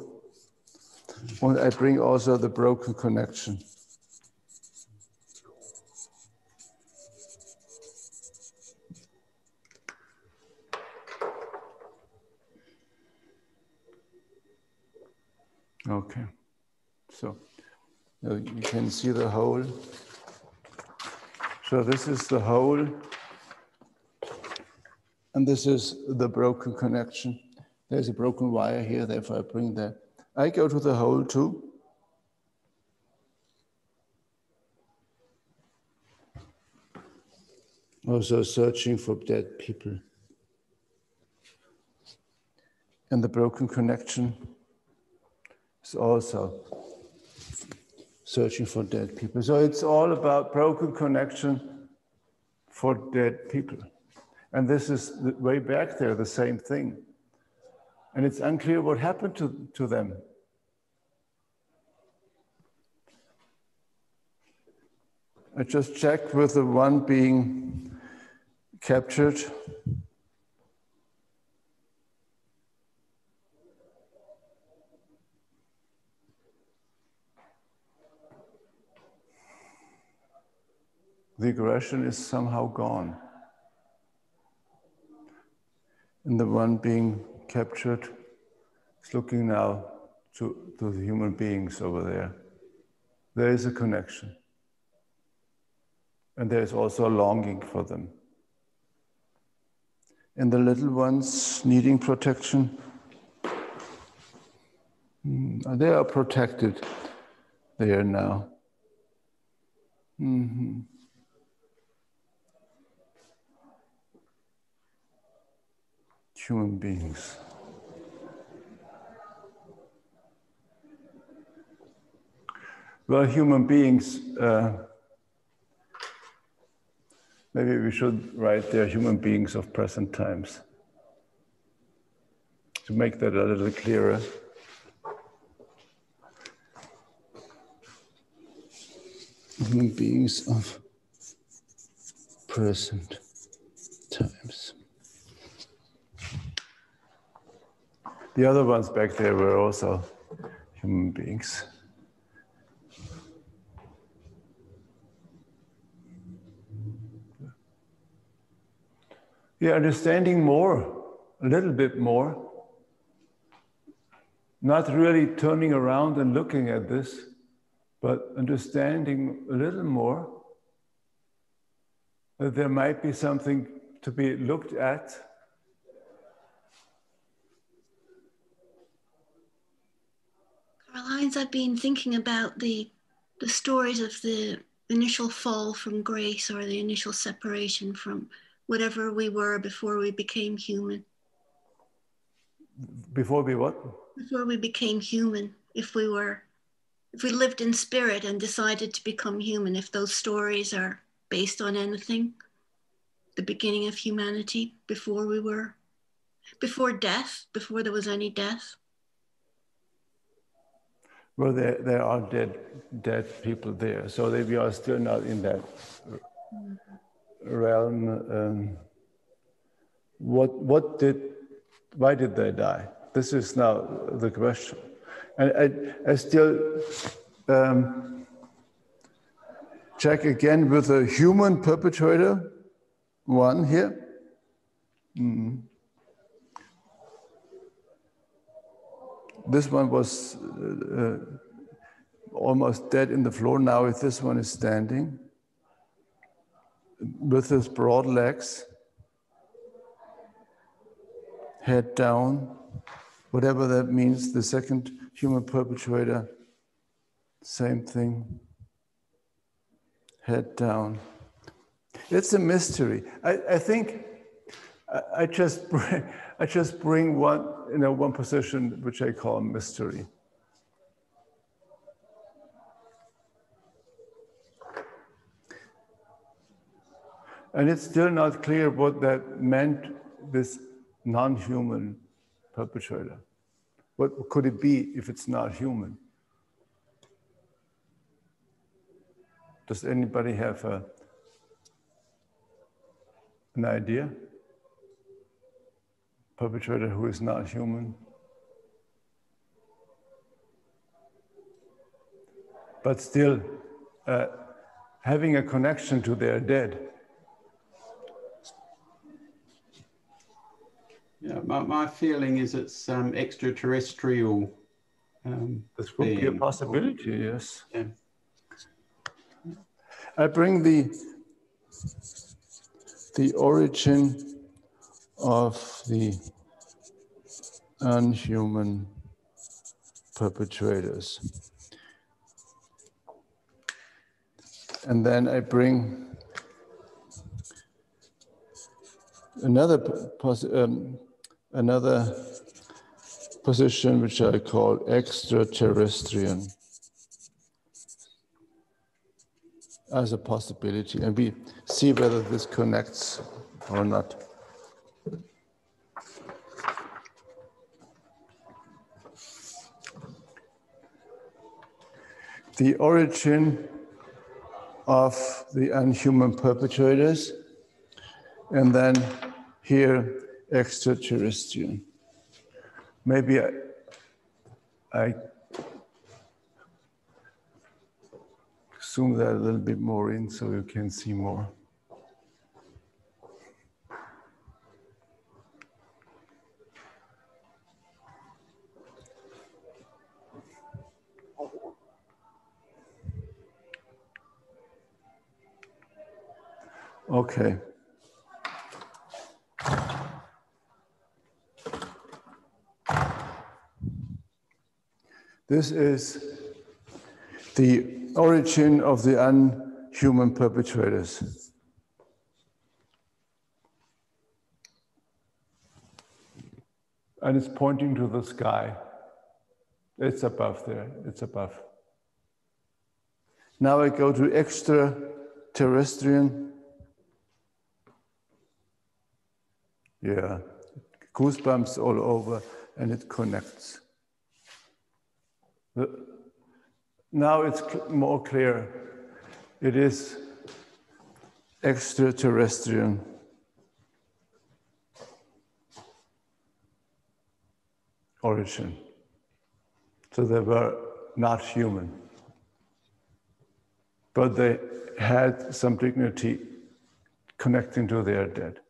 And I bring also the broken connection. Okay, so you can see the hole. So this is the hole, and this is the broken connection. There's a broken wire here, therefore I bring that. I go to the hole too. Also searching for dead people. And the broken connection is also searching for dead people. So it's all about broken connection for dead people. And this is way back there, the same thing. And it's unclear what happened to them. I just checked with the one being captured. The aggression is somehow gone. And the one being captured is looking now to the human beings over there. There is a connection. And there is also a longing for them. And the little ones needing protection, they are protected there now. Mm-hmm. Human beings. Well, human beings, maybe we should write there human beings of present times to make that a little clearer. Human beings of present times. The other ones back there were also human beings. Yeah, understanding more, a little bit more. not really turning around and looking at this, but understanding a little more that there might be something to be looked at. Karl-Heinz, I've been thinking about the stories of the initial fall from grace, or the initial separation from whatever we were before we became human. Before we what? Before we became human, if we lived in spirit and decided to become human, if those stories are based on anything, the beginning of humanity, before death, before there was any death. Well, there are dead people there, so we are still not in that realm. Why did they die? This is now the question. And I still check again with a human perpetrator, one here. This one was almost dead in the floor. Now this one is standing with his broad legs, head down, whatever that means. The second human perpetrator, same thing, head down. It's a mystery. I think I just bring one position which I call mystery. And it's still not clear what that meant, this non-human perpetrator. What could it be if it's not human? Does anybody have an idea? Perpetrator who is not human, but still having a connection to their dead. Yeah, my feeling is it's extraterrestrial. This could be a possibility, yes. Yeah. I bring the origin of the unhuman perpetrators. And then I bring another position which I call extraterrestrial as a possibility, and we see whether this connects or not. The origin of the unhuman perpetrators, and then here extraterrestrial. Maybe I zoom that a little bit more in so you can see more. Okay. This is the origin of the unhuman perpetrators. And it's pointing to the sky. It's above there, it's above. Now I go to extraterrestrial. Yeah, goosebumps all over, and it connects. Now it's more clear. It is extraterrestrial. Origin. So they were not human. But they had some dignity connecting to their dead.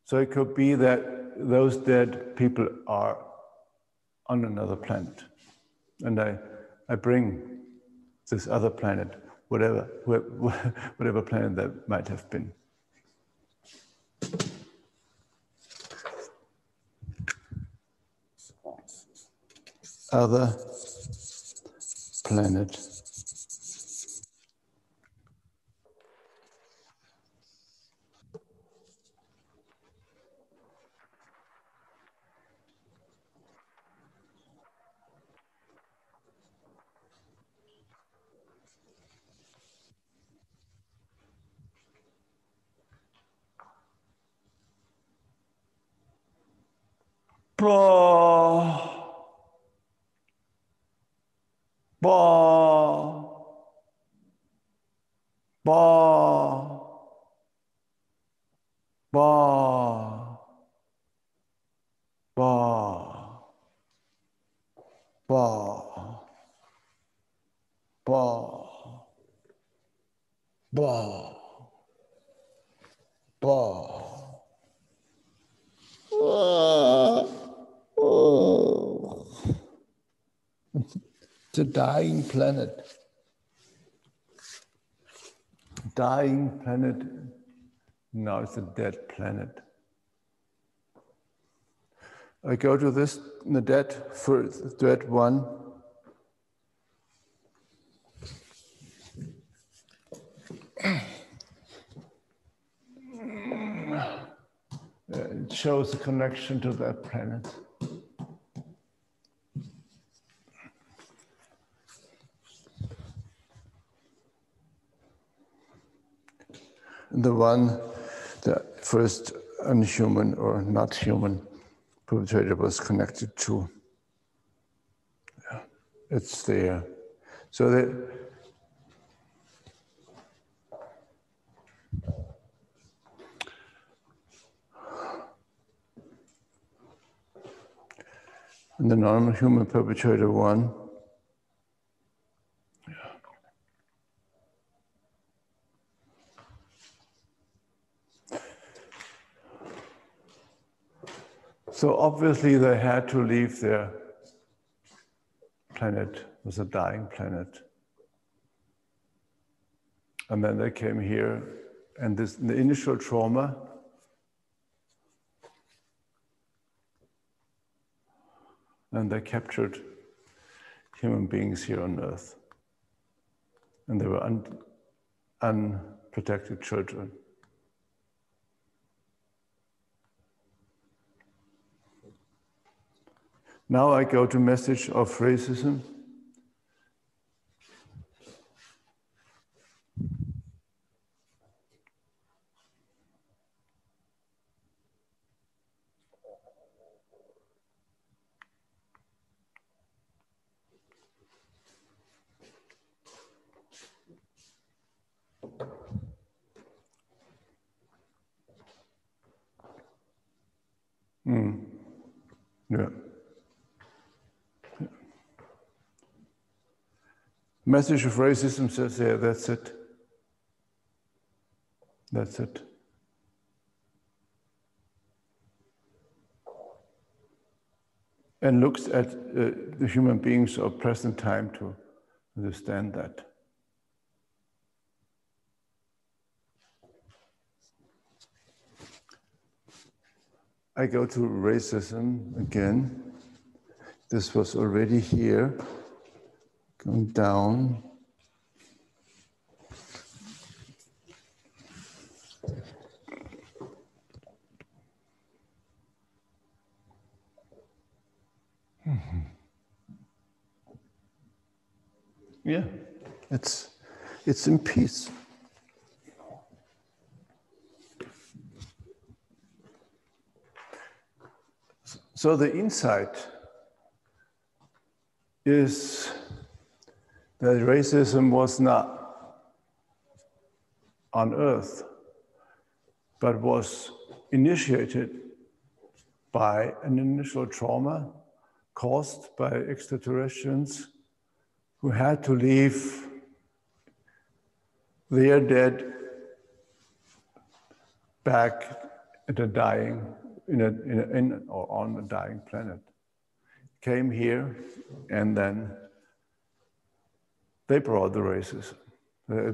So it could be that those dead people are on another planet. And I bring this other planet, whatever planet that might have been. Other planet. Ba, ba, ba, ba, ba, ba, ba, ba, ba. It's a dying planet. Dying planet. Now it's a dead planet. I go to this, the dead first, dead one. It shows a connection to that planet. The one, the first unhuman or not human perpetrator was connected to. Yeah, it's there. So and the normal human perpetrator one. So obviously they had to leave their planet. It was a dying planet. And then they came here, and the initial trauma and they captured human beings here on Earth. And they were unprotected children. Now I go to message of racism. Yeah. Message of racism says, yeah, that's it. That's it. And looks at the human beings of present time to understand that. I go to racism again. This was already here, going down. Yeah, it's in peace. So the insight is that racism was not on Earth, but was initiated by an initial trauma caused by extraterrestrials who had to leave their dead back at a dying, in or on a dying planet. came here, and then they brought the racism.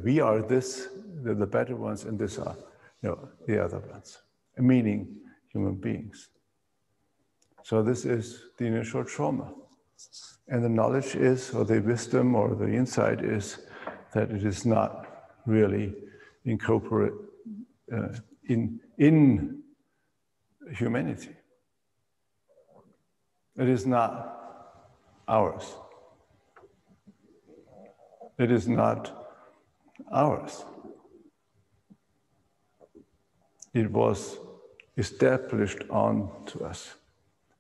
We are this, they're the better ones, and these are, you know, the other ones, meaning human beings. So this is the initial trauma. And the knowledge is, or the wisdom, or the insight is that it is not really incorporate in humanity. It is not ours. It is not ours. It was established onto us.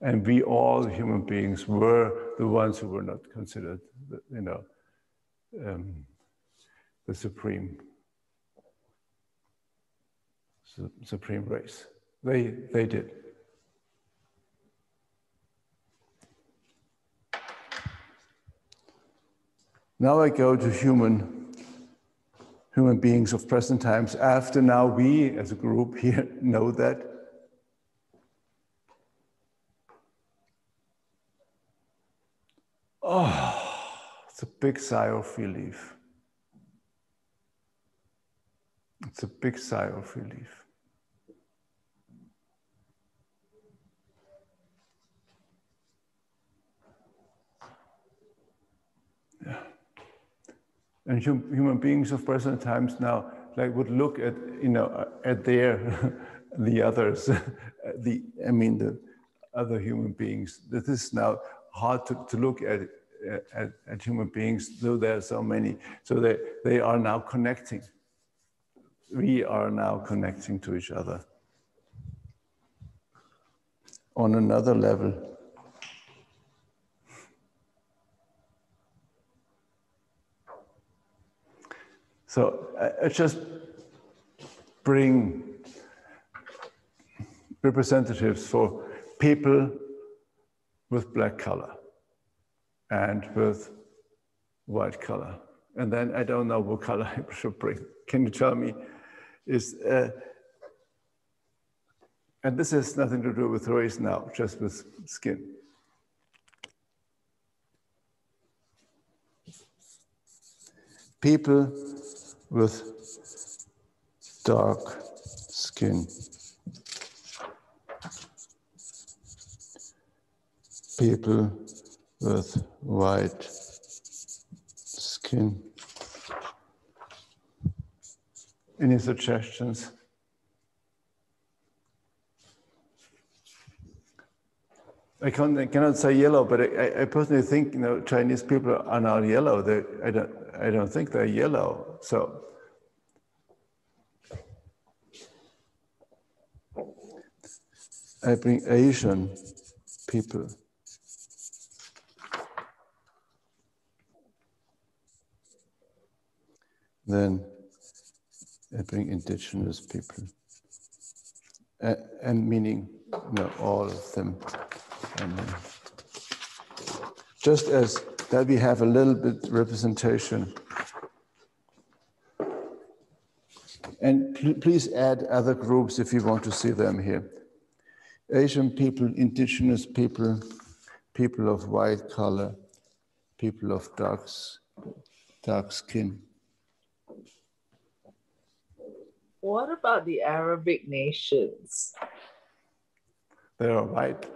And we all human beings were the ones who were not considered, you know, the supreme race. They did. Now I go to human beings of present times. After now we, as a group here, know that. Oh, it's a big sigh of relief. It's a big sigh of relief. Yeah. And human beings of present times now, like, would look at, you know, at the others, the other human beings. This is now hard to look at human beings, though there are so many. So they are now connecting. We are now connecting to each other on another level. So I just bring representatives for people with black color and with white color. And then I don't know what color I should bring. Can you tell me? And this has nothing to do with race now, just with skin. People with dark skin. People with white skin. Any suggestions? I cannot say yellow, but I personally think, you know, Chinese people are not yellow. I don't think they're yellow. So I bring Asian people. Then I bring indigenous people, and meaning, you know, all of them. And just as that we have a little bit representation. And please add other groups if you want to see them here. Asian people, indigenous people, people of white color, people of dark skin. What about the Arabic nations? They are white.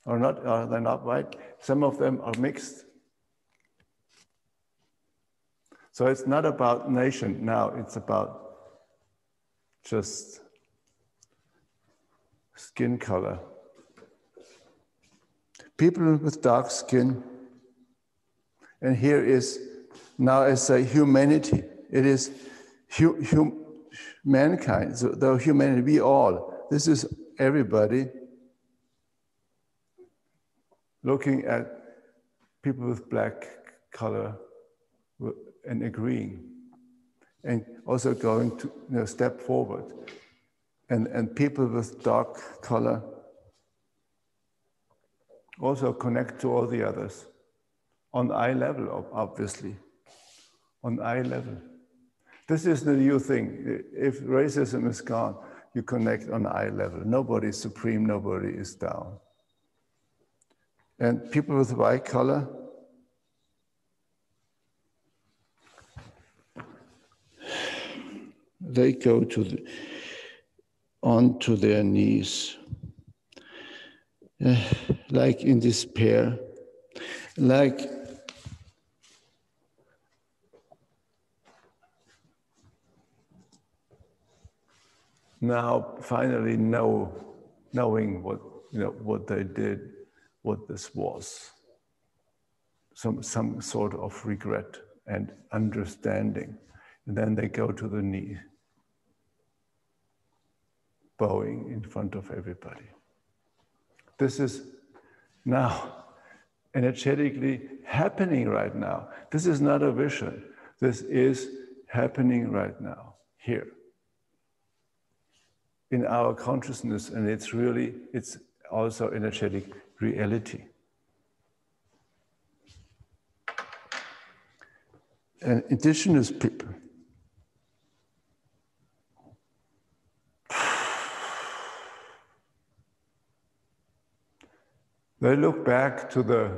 Or not, are they not white? Some of them are mixed. So it's not about nation now, it's about just skin color. People with dark skin. And here is, now I say humanity. It is mankind, so the humanity, we all. This is everybody looking at people with black color and agreeing, and also going to, you know, step forward. And people with dark color also connect to all the others on eye level, obviously, on eye level. This is the new thing. If racism is gone, you connect on eye level. Nobody is supreme, nobody is down. And people with white collar, they go onto their knees, like in despair, like now finally knowing what they did, what this was, some sort of regret and understanding, and then they go to the knee, bowing in front of everybody. This is now energetically happening right now. This is not a vision. This is happening right now, here, in our consciousness, and it's also energetic reality. And indigenous people, they look back to the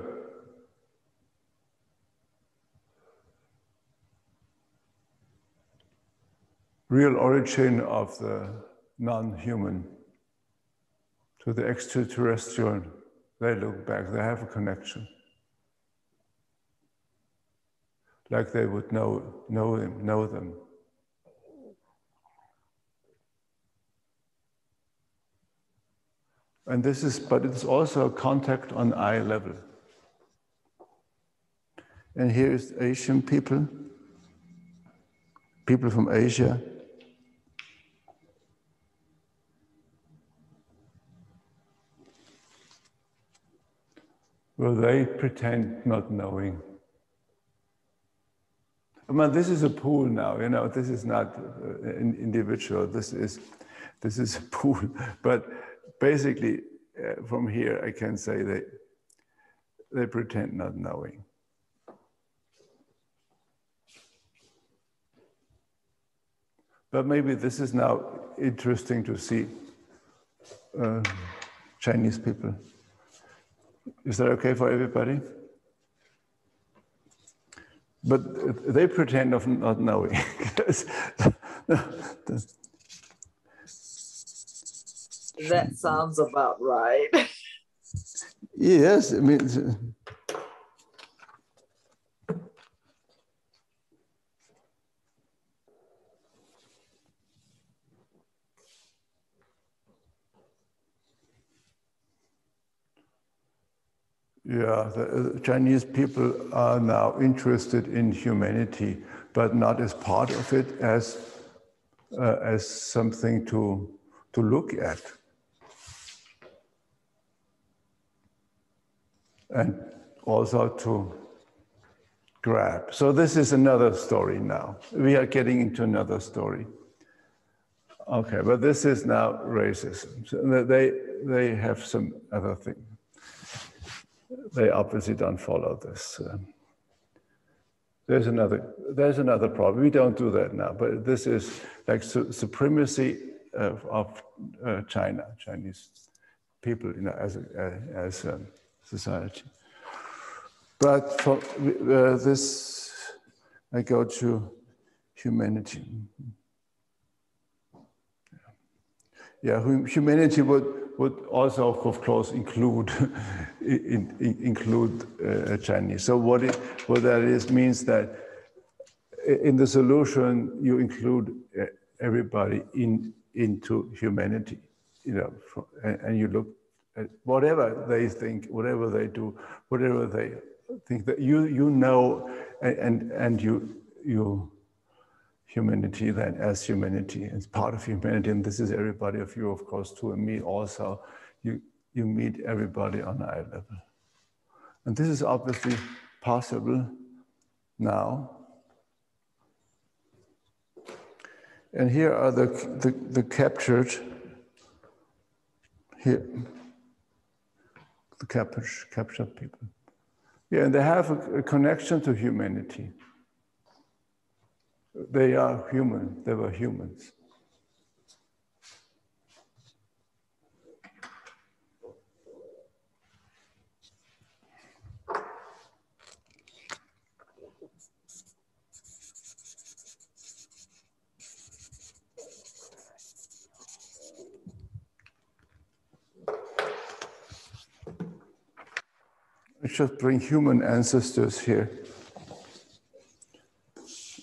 real origin of the non-human, to the extraterrestrial. They look back, they have a connection. Like they would know them. And but it's also a contact on eye level. And here is Asian people from Asia. Well, they pretend not knowing. I mean, this is a pool now, this is not individual, this is a pool. But basically, from here, I can say they pretend not knowing. But maybe this is now interesting to see Chinese people. Is that okay for everybody? But they pretend of not knowing. That sounds about right. Yes, I mean, yeah, the Chinese people are now interested in humanity, but not as part of it, as something to look at. And also to grab. So this is another story now. We are getting into another story. Okay, but this is now racism. So they have some other thing. They obviously don't follow this. There's another problem. We don't do that now, but this is like supremacy of Chinese people, as a society. But for this, I go to humanity. Yeah, humanity would also, of course, include Chinese. So what that is means that in the solution you include everybody into humanity, and you look at whatever they think, whatever they do, whatever they think that and you humanity then as humanity, it's part of humanity, and this is everybody of you, of course, too, and me also. You meet everybody on eye level, and this is obviously possible now. And here are the captured here, the captured people. Yeah, and they have a connection to humanity. They are human. They were humans. should bring human ancestors here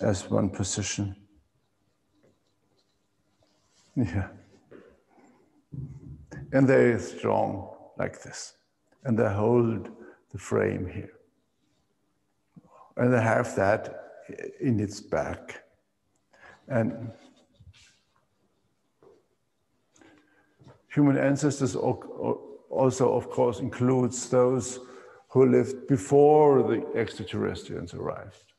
as one position. Yeah. And they're strong like this. And they hold the frame here. And they have that in its back. And human ancestors also, of course, includes those who lived before the extraterrestrials arrived.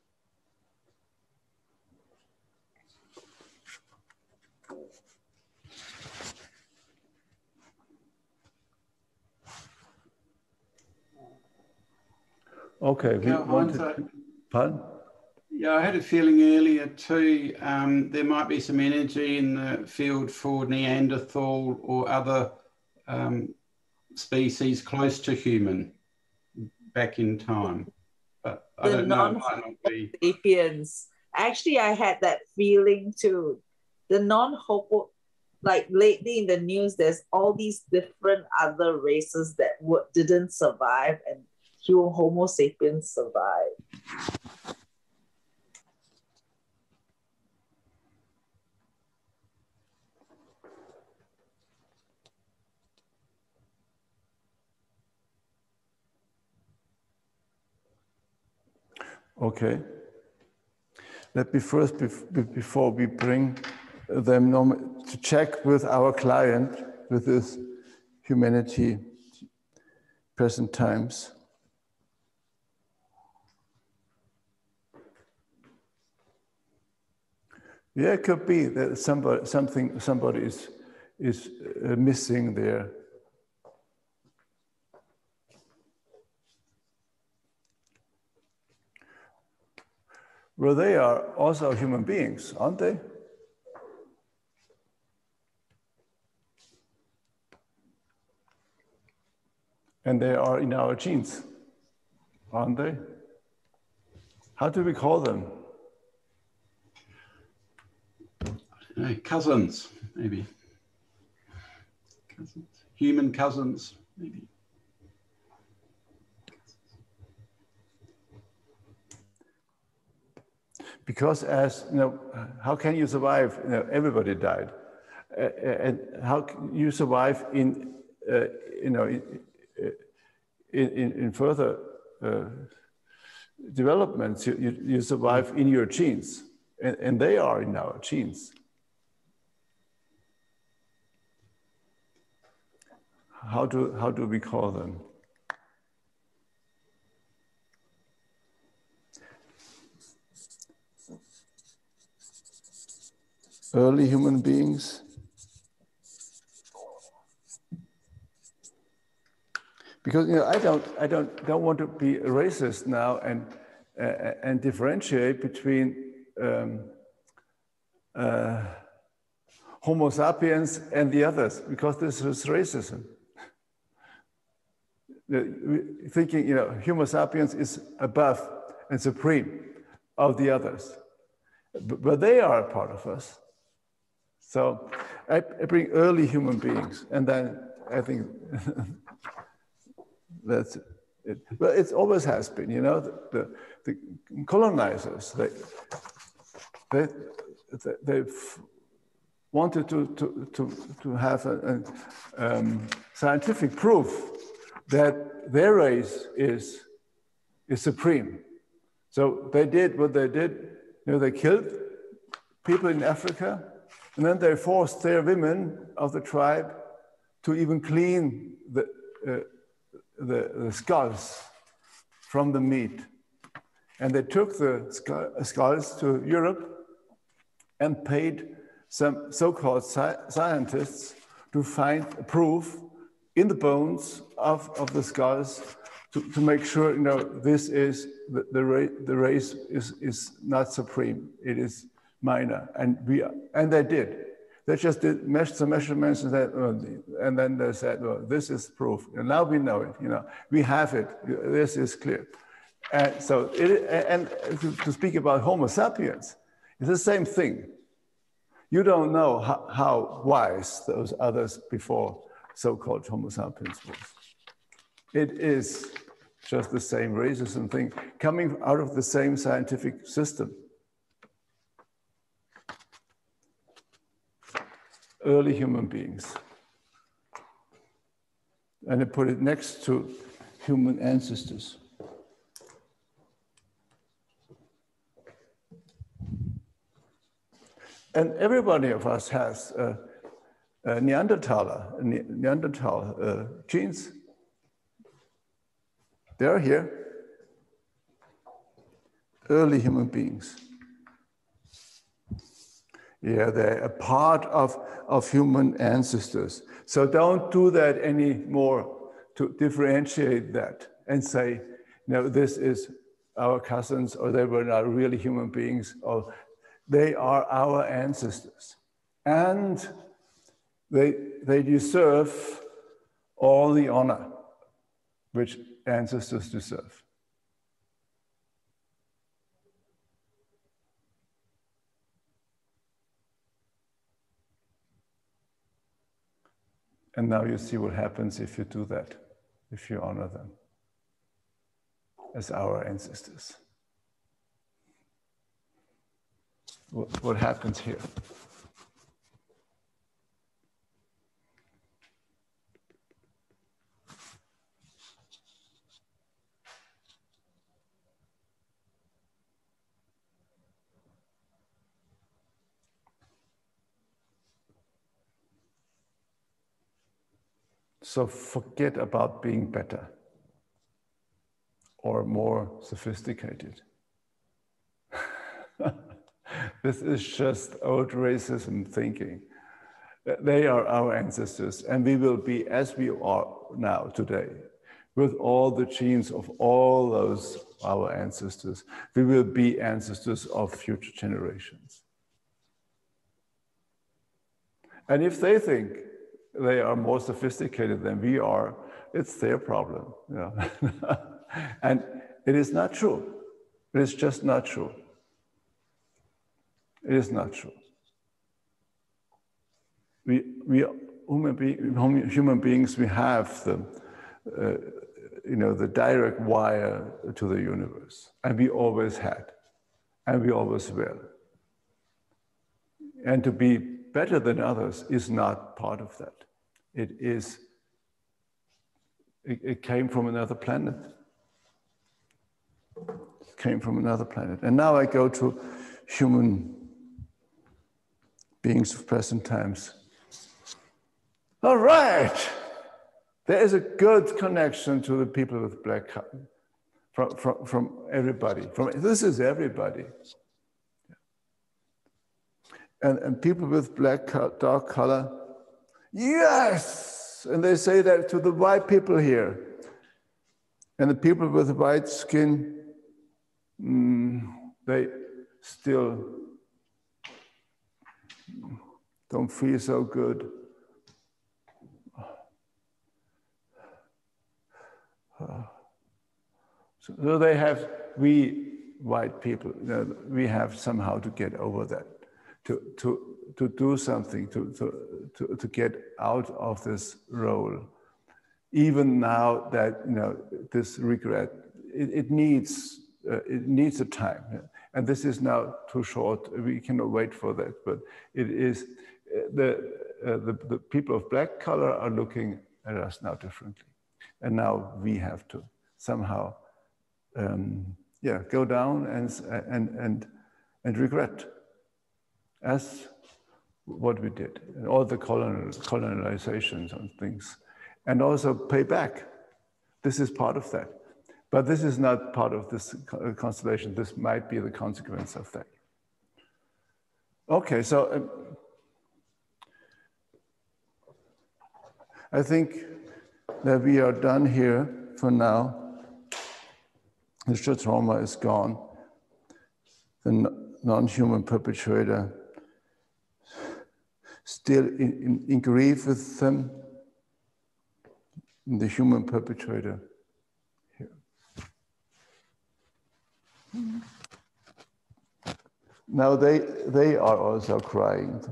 Okay, we wanted... Pardon? Yeah, I had a feeling earlier too, there might be some energy in the field for Neanderthal or other species close to human back in time. But I don't know, it might not be. Sapiens. Actually, I had that feeling too. The non-homo, like lately in the news, there's all these different other races that didn't survive, and Homo sapiens survived. Okay. Let me first, before we bring them to check with our client, with this humanity, present times. Yeah, it could be that somebody is missing there. Well, they are also human beings, aren't they? And they are in our genes, aren't they? How do we call them? Cousins, maybe. Cousins. Human cousins, maybe. Because as you know, how can you survive? You know, everybody died, and how can you survive in in further developments? You survive in your genes, and they are in our genes. How do we call them? Early human beings. Because you know, I don't want to be racist now and differentiate between Homo sapiens and the others, because this is racism. Thinking, you know, Homo sapiens is above and supreme of the others, but they are a part of us. So I bring early human beings, and then I think that's it. But it always has been, you know, the colonizers, they wanted to have a scientific proof that their race is supreme. So they did what they did. You know, they killed people in Africa, and then they forced their women of the tribe to even clean the skulls from the meat. And they took the skulls to Europe and paid some so-called scientists to find proof in the bones of the skulls to make sure, you know, this is the race is not supreme. It is minor, and they did. They just did some measurements and said, and then they said, well, this is proof. And now we know it. You know, we have it. This is clear. And so, to speak about Homo sapiens, it's the same thing. You don't know how wise those others before so-called Homo sapiens was. It is just the same racism thing, coming out of the same scientific system. Early human beings. And I put it next to human ancestors. And everybody of us has Neanderthal genes. They're here. Early human beings. Yeah, they're a part of human ancestors. So don't do that anymore to differentiate that and say, no, this is our cousins, or they were not really human beings, or they are our ancestors. And they deserve all the honor which ancestors deserve. And now you see what happens if you do that, if you honor them as our ancestors. What happens here? So forget about being better or more sophisticated. This is just old racism thinking. They are our ancestors, and we will be as we are now today, with all the genes of all those our ancestors. We will be ancestors of future generations. And if they think they are more sophisticated than we are, it's their problem. Yeah. And it is not true. It is just not true. It is not true. We human beings, we have the direct wire to the universe, and we always had, and we always will. And to be better than others is not part of that. It came from another planet. It came from another planet. And now I go to human beings of present times. All right. There is a good connection to the people with black color from everybody. This is everybody. And people with black, dark color, yes! And they say that to the white people here. And the people with white skin, they still don't feel so good. So they have, we white people, we have somehow to get over that, to do something, to get out of this role. Even now that this regret, it needs a time, and this is now too short. We cannot wait for that. But it is the people of black color are looking at us now differently, and now we have to somehow, go down and regret as what we did, and all the colonizations and things, and also pay back. This is part of that. But this is not part of this constellation. This might be the consequence of that. Okay, so I think that we are done here for now. The trauma is gone. The non-human perpetrator, still in grief with them, the human perpetrator here. Now they are also crying.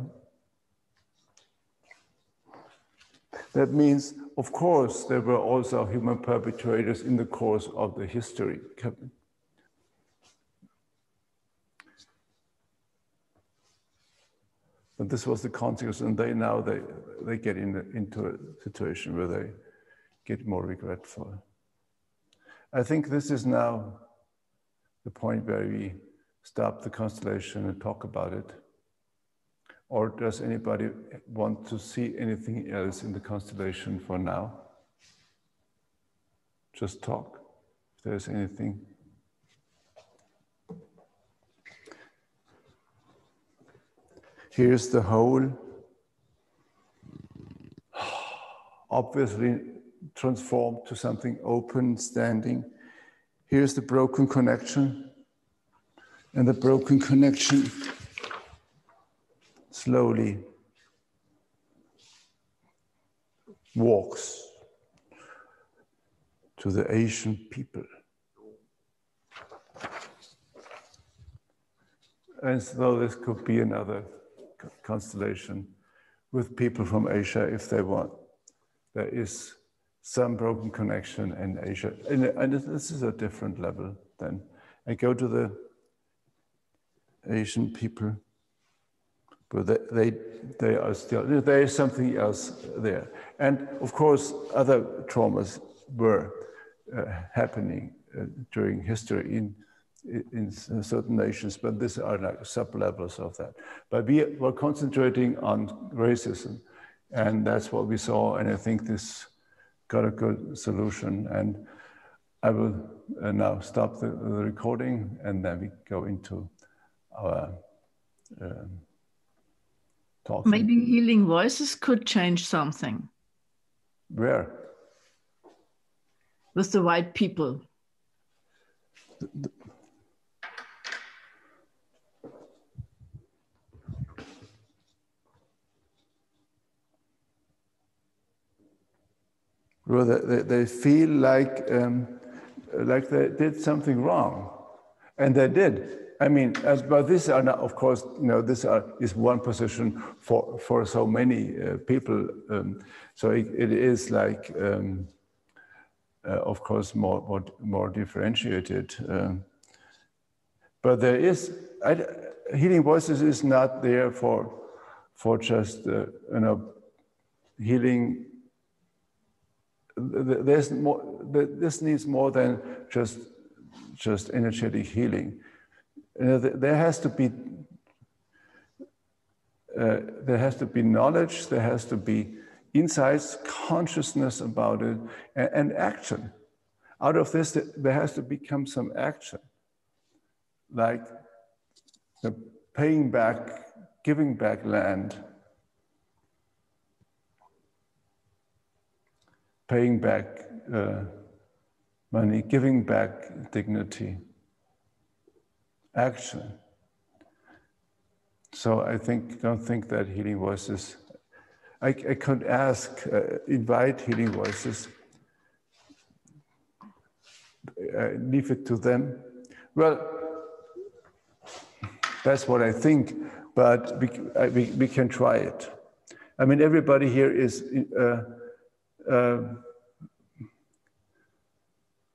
That means, of course, there were also human perpetrators in the course of the history. But this was the consequence, and they get into a situation where they get more regretful. I think this is now the point where we stop the constellation and talk about it. Or does anybody want to see anything else in the constellation for now? Just talk, if there's anything. Here's the whole, obviously transformed to something open, standing. Here's the broken connection, and the broken connection slowly walks to the Asian people. And so this could be another constellation with people from Asia if they want. There is some broken connection in Asia. And this is a different level then. I go to the Asian people, but they are still, there is something else there. And of course, other traumas were happening during history in certain nations, but these are like sub-levels of that. But we were concentrating on racism, and that's what we saw, and I think this got a good solution. And I will now stop the recording, and then we go into our talking. Maybe healing voices could change something. Where? With the white people. Well, they feel like they did something wrong, and they did. I mean, but these are not, of course, you know, is one position for so many people. So it is like, of course, more differentiated. But there is healing voices is not there for just you know, healing. There's more. This needs more than just energetic healing. There has to be knowledge. There has to be insights, consciousness about it, and action. Out of this, there has to become some action, like paying back, giving back land, paying back money, giving back dignity, action. So I don't think that healing voices, I could invite healing voices, leave it to them. Well, that's what I think, but we can try it. I mean, everybody here is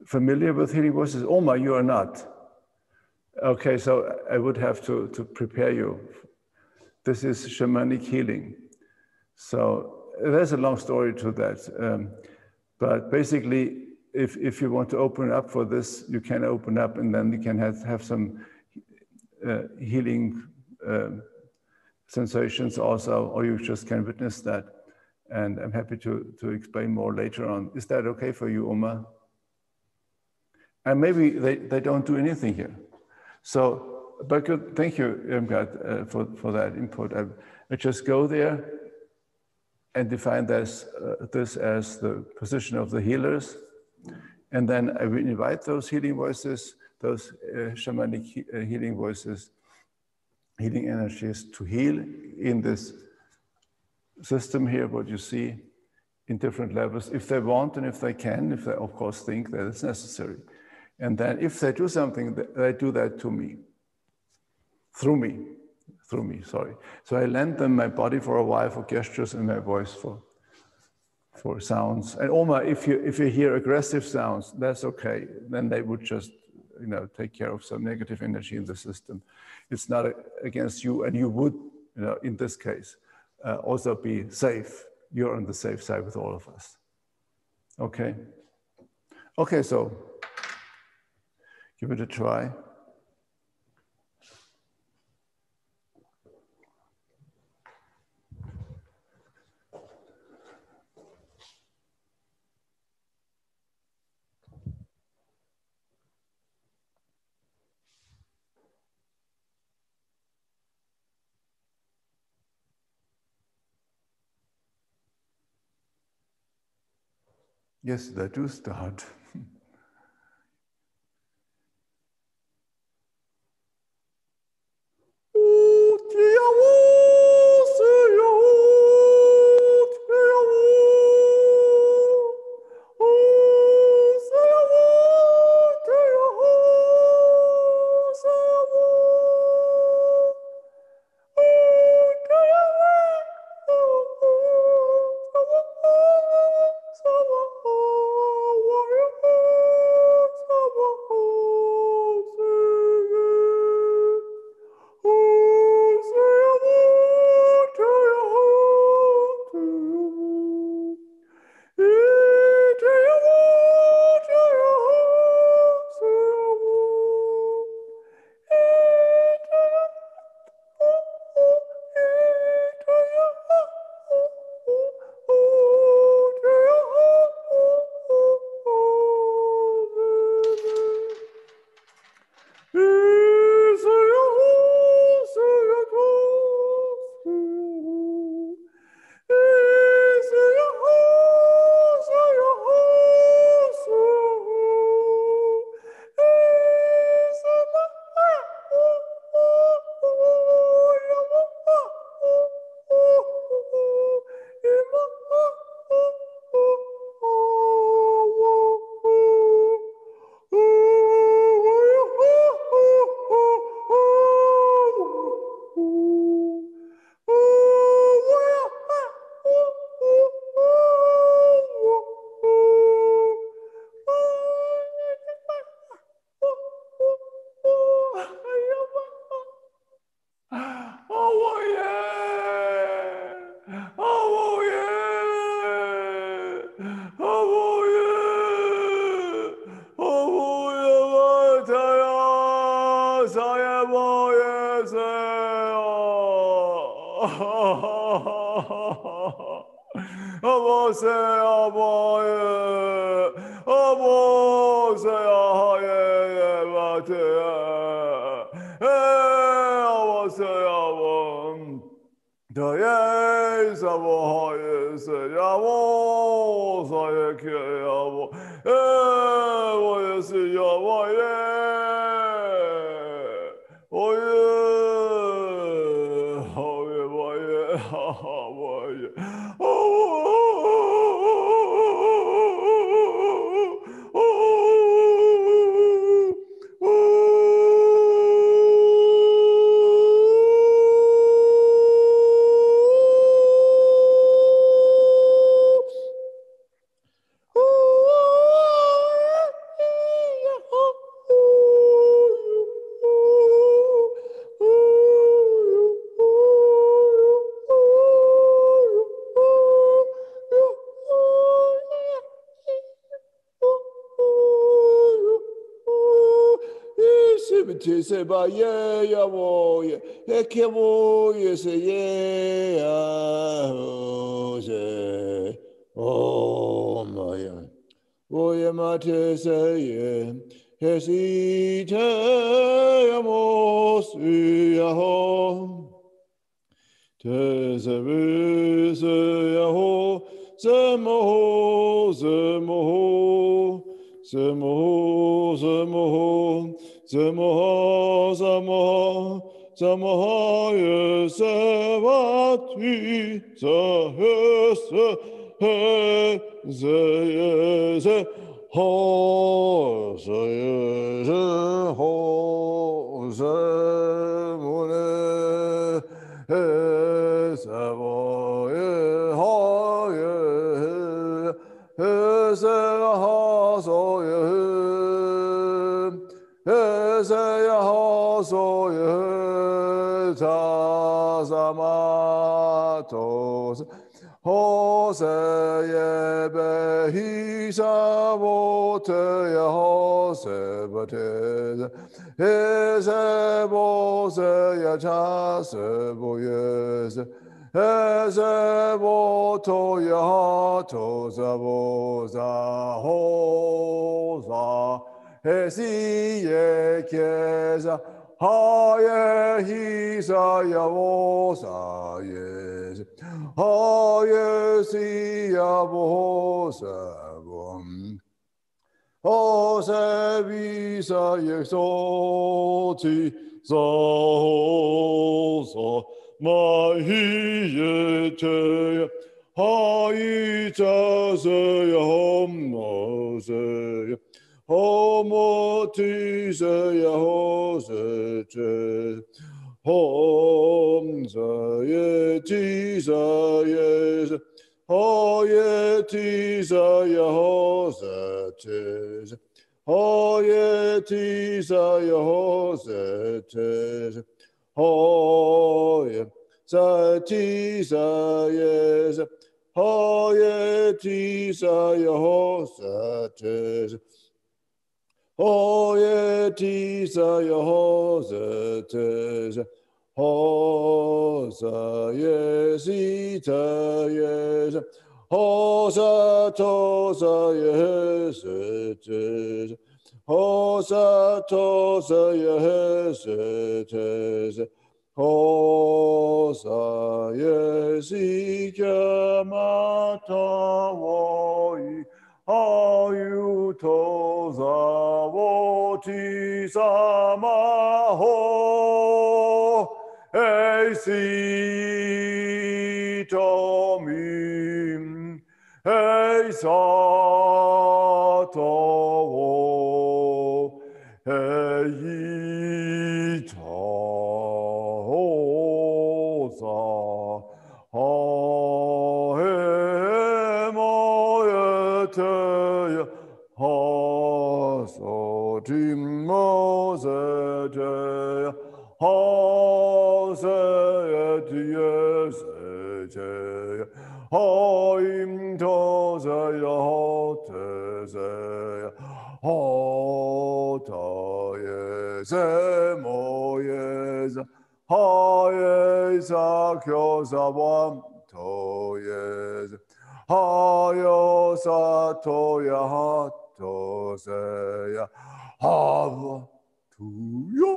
familiar with healing voices? Oma, you are not. Okay, so I would have to prepare you. This is shamanic healing. So there's a long story to that. But basically, if you want to open up for this, you can open up, and then you can have some healing sensations also, or you just can witness that. And I'm happy to explain more later on. Is that okay for you, Oma? And maybe they don't do anything here. So, but good, thank you, Irmgard, for that input. I just go there and define this as the position of the healers. And then I will invite those healing voices, those shamanic healing voices, healing energies to heal in this system here, what you see in different levels, if they want and if they can, if they of course think that it's necessary. And then if they do something, they do that to me, through me, sorry. So I lend them my body for a while for gestures and my voice for sounds. And Oma, if you hear aggressive sounds, that's okay. Then they would just, take care of some negative energy in the system. It's not against you, and you would, in this case, also be safe. You're on the safe side with all of us. Okay. Okay, so give it a try. Yes, they do start. Se ba ye ya wo ye he ke wo ye se ye ya ho se o ma ya wo ye ma te se ye he si te ya mo si ya ho te se vi se ya ho se mo ho se mo ho se mo ho se mo ho Zemo, zemo, zemo, yes, vati, yes, ho, yes, ho, zemune, yes, ho, so ye ta sama to ho se ye be hi sa wo te ya ho se ba te he se bo se ya cha se bo ye se he se bo to ya ha to sa bo sa ho sa he si ye ke sa ha ye hi sa ya wo sa ye se ha ye si ya bo sa bo ho se vi sa ye so ti sa ho sa ma hi ye te ya ha yi ta se ya hom no se ya ho mo ti se ya ho se te hom se ye ti se ye se ho ye ti sa ya ho se te se ho ye ti sa ya ho se te se ho ye sa ti sa ye se ho ye ti sa ya ho se te se ho ye ti sa ya ho se te se ho sa ye si ta ye se ho sa to sa ye se te se ho sa to sa ye se te se ho sa ye si ka ma ta wo yi ha yu to za wo ti sa ma ho e si to mi e sa to wo e yi to ho sa ha he mo ye te ye ha so ti mo se te ye ha se ye ti ye se te ye ha im to se ye ha te se ye ha ta ye se mo ye se ha ye sa kyo sa wam to ye se ha yo sa to ya ha to se ya ha wa to yo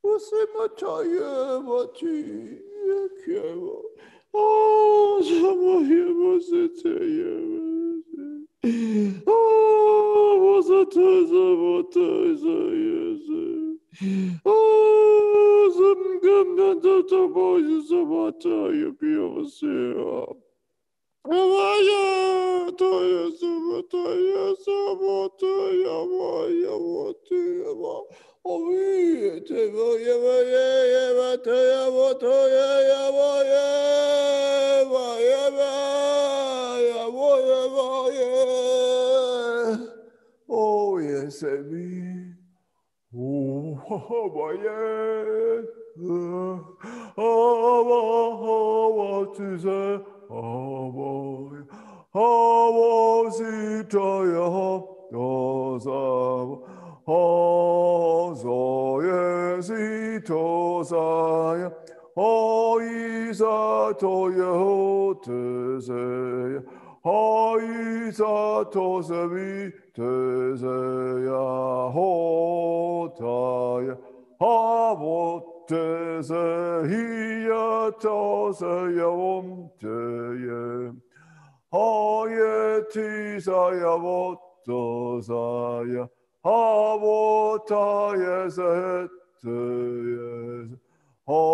você mataia mati que oh jamais você teia oh você oh some gum da boys so mataia que você Amaya, toya, sabotaya, sabotaya, maya, wataya, ma. Omi, te voya, maya, yama, toya, motoya, yama, yama, yama, yama, yama, oh, yes, me. Oh, maya. What is it? Oh, si toya ho, oh, so ye si to saya, oh, isa toya ho te se, oh, isa to se vi te se ya ho taya, ha wo te se hiya to se ya om te ye. Ha ye ti sa ya wo to sa ya. Ha wo ta ye se te ye. Ha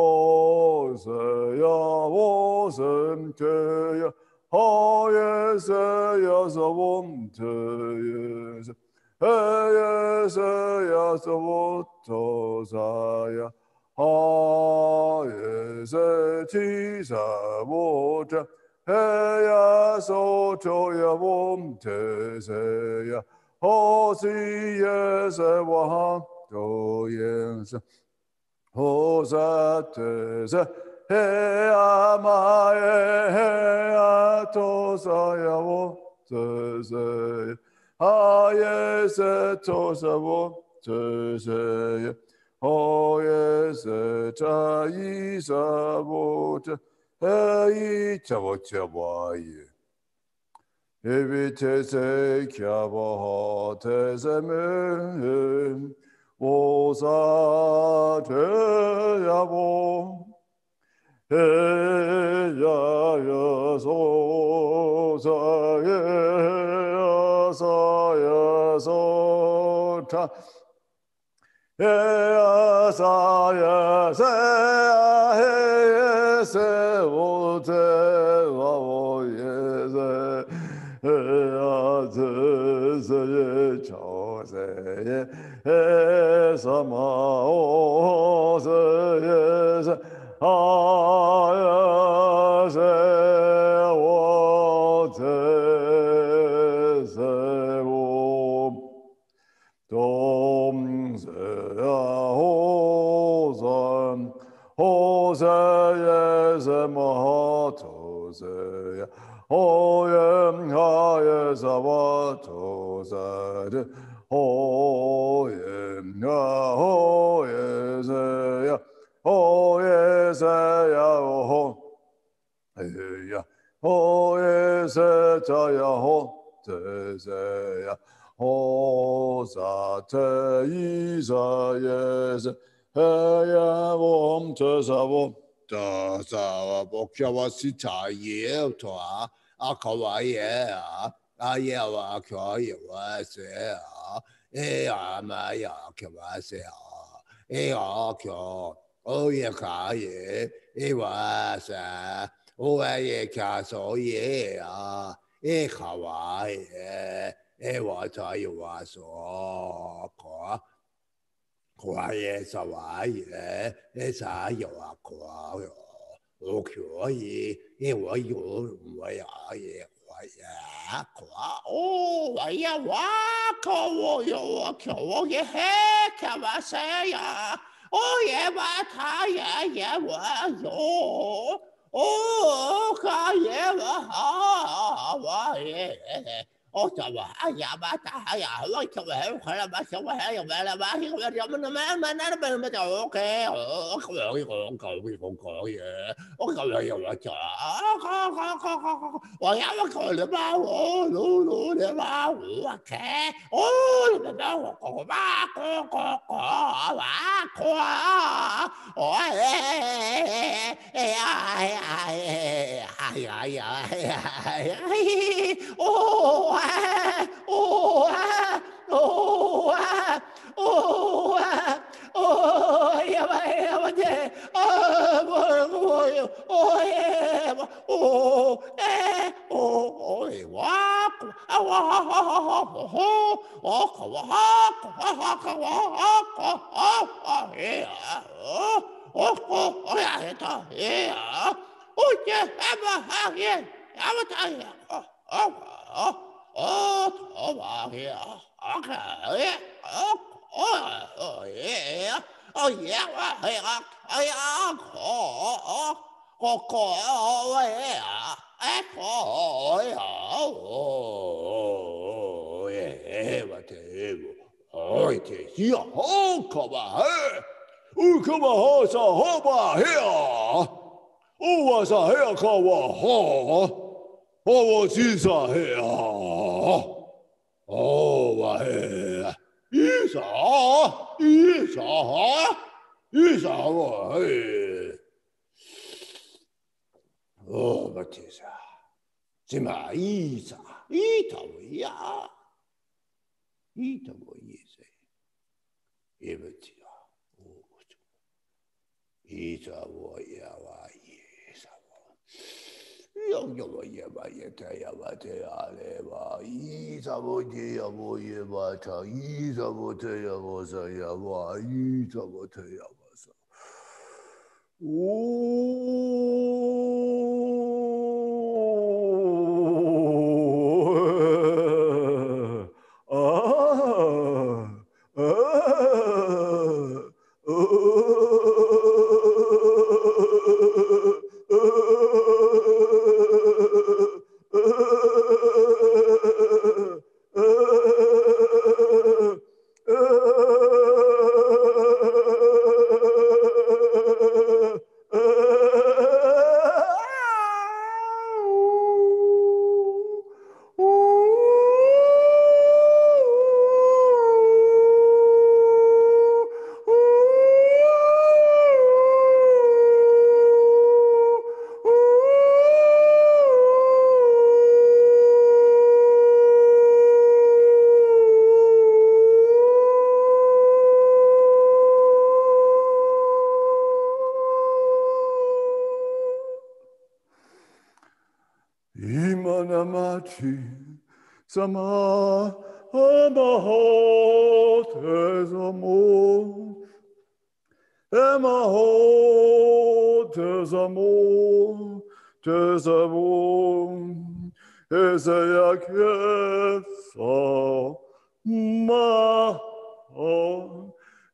se ya wo se te ye. Ha ye se ya sa wom te ye se. He ye se ya sa wo to sa ya. ti sa wo ta he ya so to ya wom te se ya ho si ye se wa ha do ye se ho sa te se he ya ma ye he ya to sa ya wo te se ha ye se to sa wo te se ya ho ye se ta yi sa wo te he yi cha wo cha wa ye evi te se kya wo ho te se me wo sa te ya wo he ya ya so sa ye ya sa ya so ta he ya sa ya se ya he ye se wo te wa wo ye se he ya se ye cho se ye he sa ma o se ye se ha ya se wo te se wo dom se ya ho san ho se ye se ma ha to se ya ho ye ha ye sa wa to sa de ho ye na ho ye se ya ho ye se ya ho he ya ho ye se ta ya ho te se ya ho sa te yi sa ye se he ya wom te sa wo ta sa wa bo kya wa si ta ye to a ka wa ye a ye wa kya ye wa se e a ma ya kya wa se e a kya o ye ka ye e wa sa o ye ka so ye e ka wa ye e wa ta ye wa so ko kwa ye sa wa ye e sa ye wa kwa yo o kyo ye e wa yo wa ya ye wa ya kwa o wa ya wa ko wo yo wa kyo wo ye he ka wa sa ya o ye wa ta ye wa yo o ka ye wa ha wa ye oh, ya ba ta ya lo cho về khỏi là ba sống hay về là ba thì về trong nó mà nó bên mà trời ok không có gì không có gì mà trời ôi ya nó coi được bao lú để bao ok ôi để bao có ba có ba có ôi oh what is that? Zima Isa, Ita, ya, Ita, Moise, Evatia, Ita, Waya, Isa, Yoya, Yata, Aleva, Isa, Wodia, Woyevata, Isa, Wotea, Wasaya, Ita, Wotea, Wasa. Oh. Namati Sama Amaho Tesamo Amaho Tesamo Tesamo Esayakesa Ma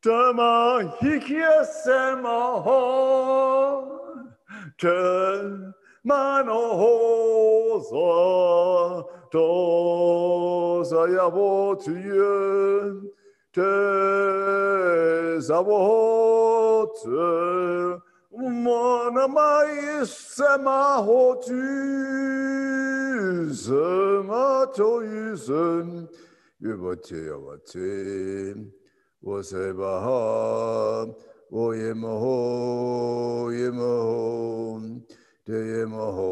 Tama Hikiasemaho Te Manohosa Tosayabotien Te Zawote Monamai Semahotu Sematoisen Yabate Wasebaha Oyemaho Yemaho Deyemaho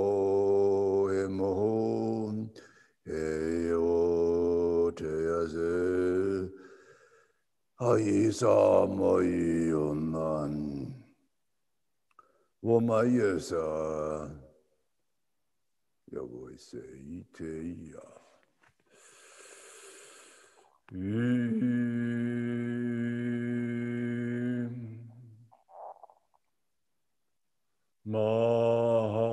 Yemaho Eyo Teyaze Aisa Mayonan Womayesa Yaboise Iteya Maha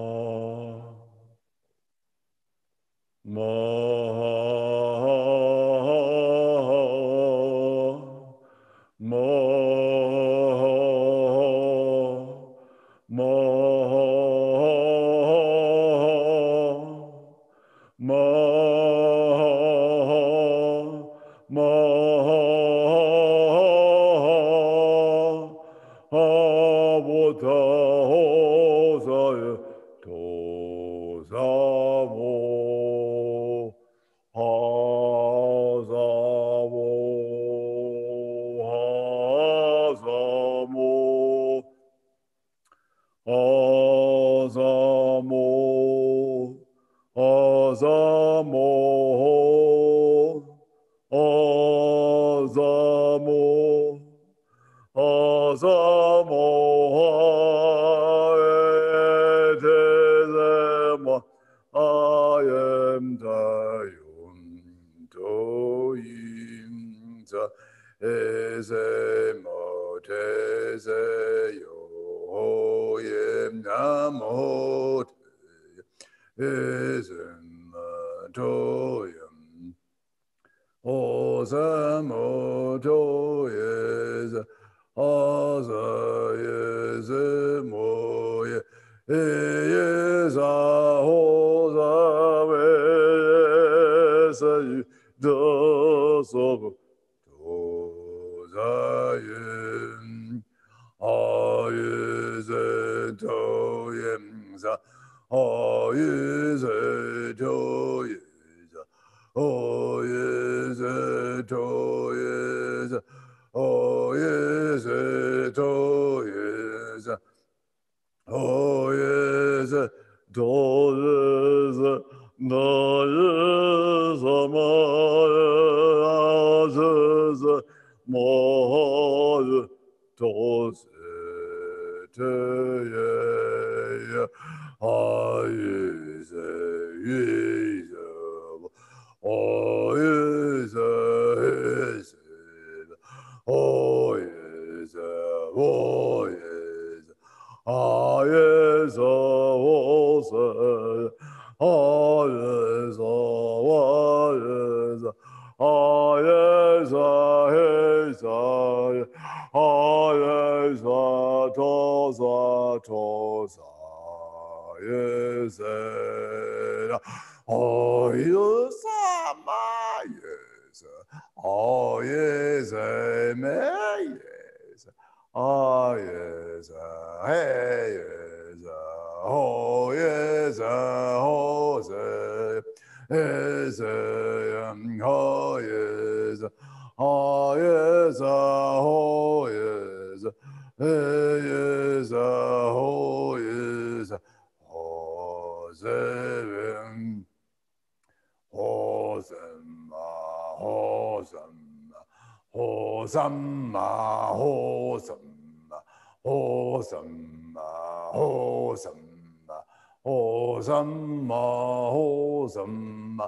ho samma, ho samma,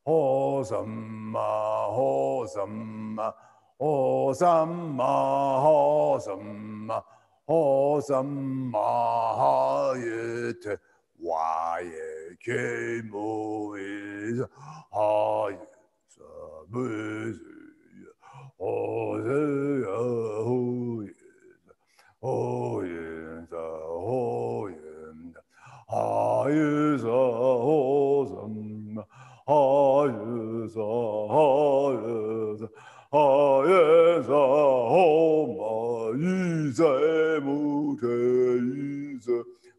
ho samma, ho samma, ho samma, ho samma, ho samma, ha yete, wa ye ke mo is, ha ye sa bu zi, ho zi ya ho ye, ho ye sa ho ye. Ha is a hosam, ha is a ha is a homa is a mute is a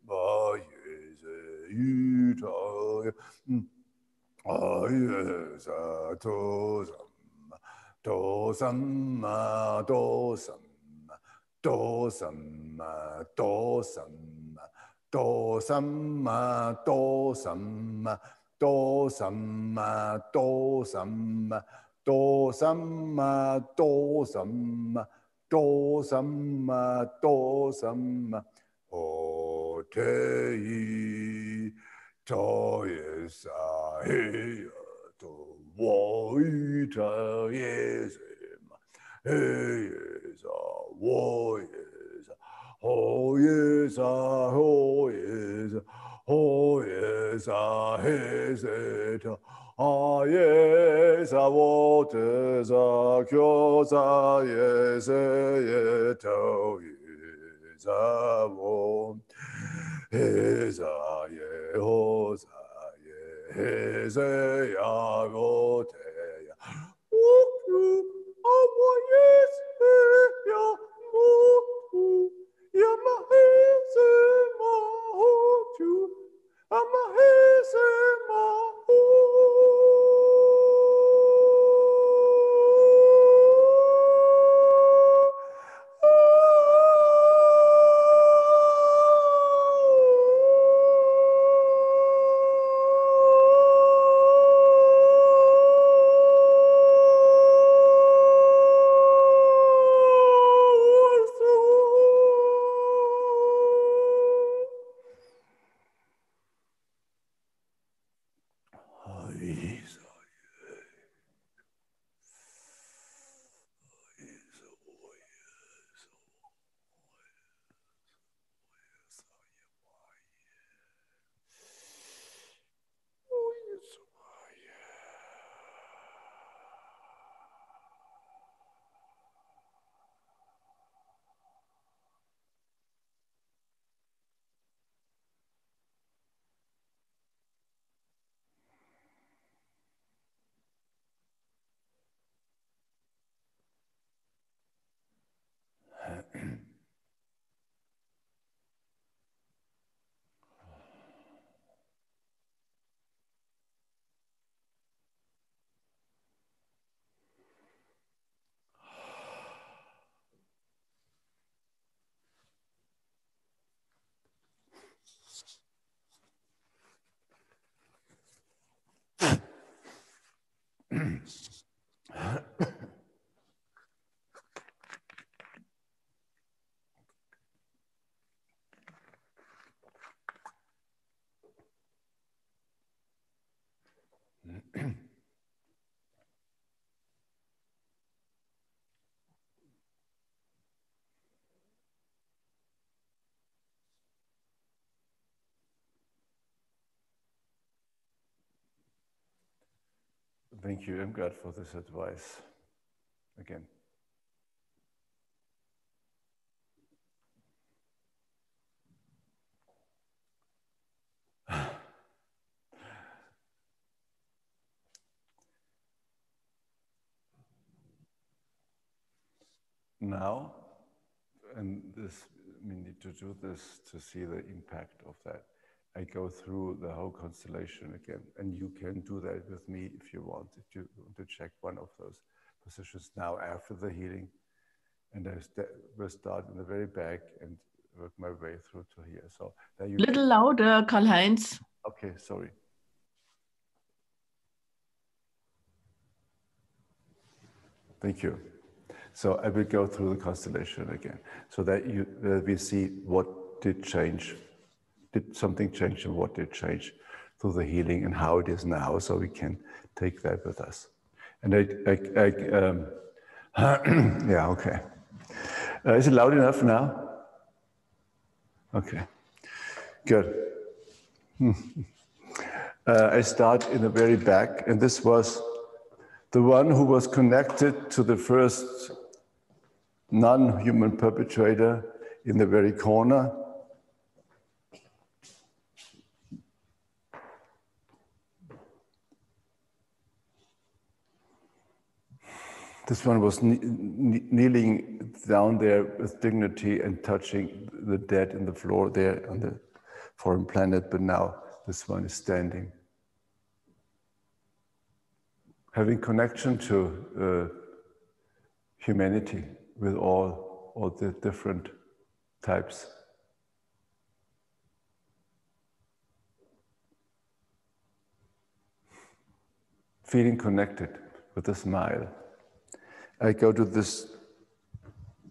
ba is a yuta ha is a tosam dosam dosam dosam dosam dosam dosam dosam dosam dosam dosam dosam o te to is a to wo ita yes is a wo is oh yes oh yes oh yes is it ah yes what is a kyosa yes it oh is a wo is a ye hosa ye is a ya go te ya Thank you, Irmgard, for this advice again. Now, and this, we need to do this to see the impact of that. I go through the whole constellation again, and you can do that with me if you want to check one of those positions now after the healing. And I will start in the very back and work my way through to here. So there you little louder, Karl-Heinz. Okay, sorry. Thank you. So I will go through the constellation again, so that we see what did change did something change and what did change through the healing and how it is now, so we can take that with us. And yeah, okay. Is it loud enough now? Okay, good. I start in the very back, and this was the one who was connected to the first non-human perpetrator in the very corner. This one was kneeling down there with dignity and touching the dead in the floor there on the foreign planet, but now this one is standing. Having connection to humanity with all the different types. Feeling connected with a smile. I go to this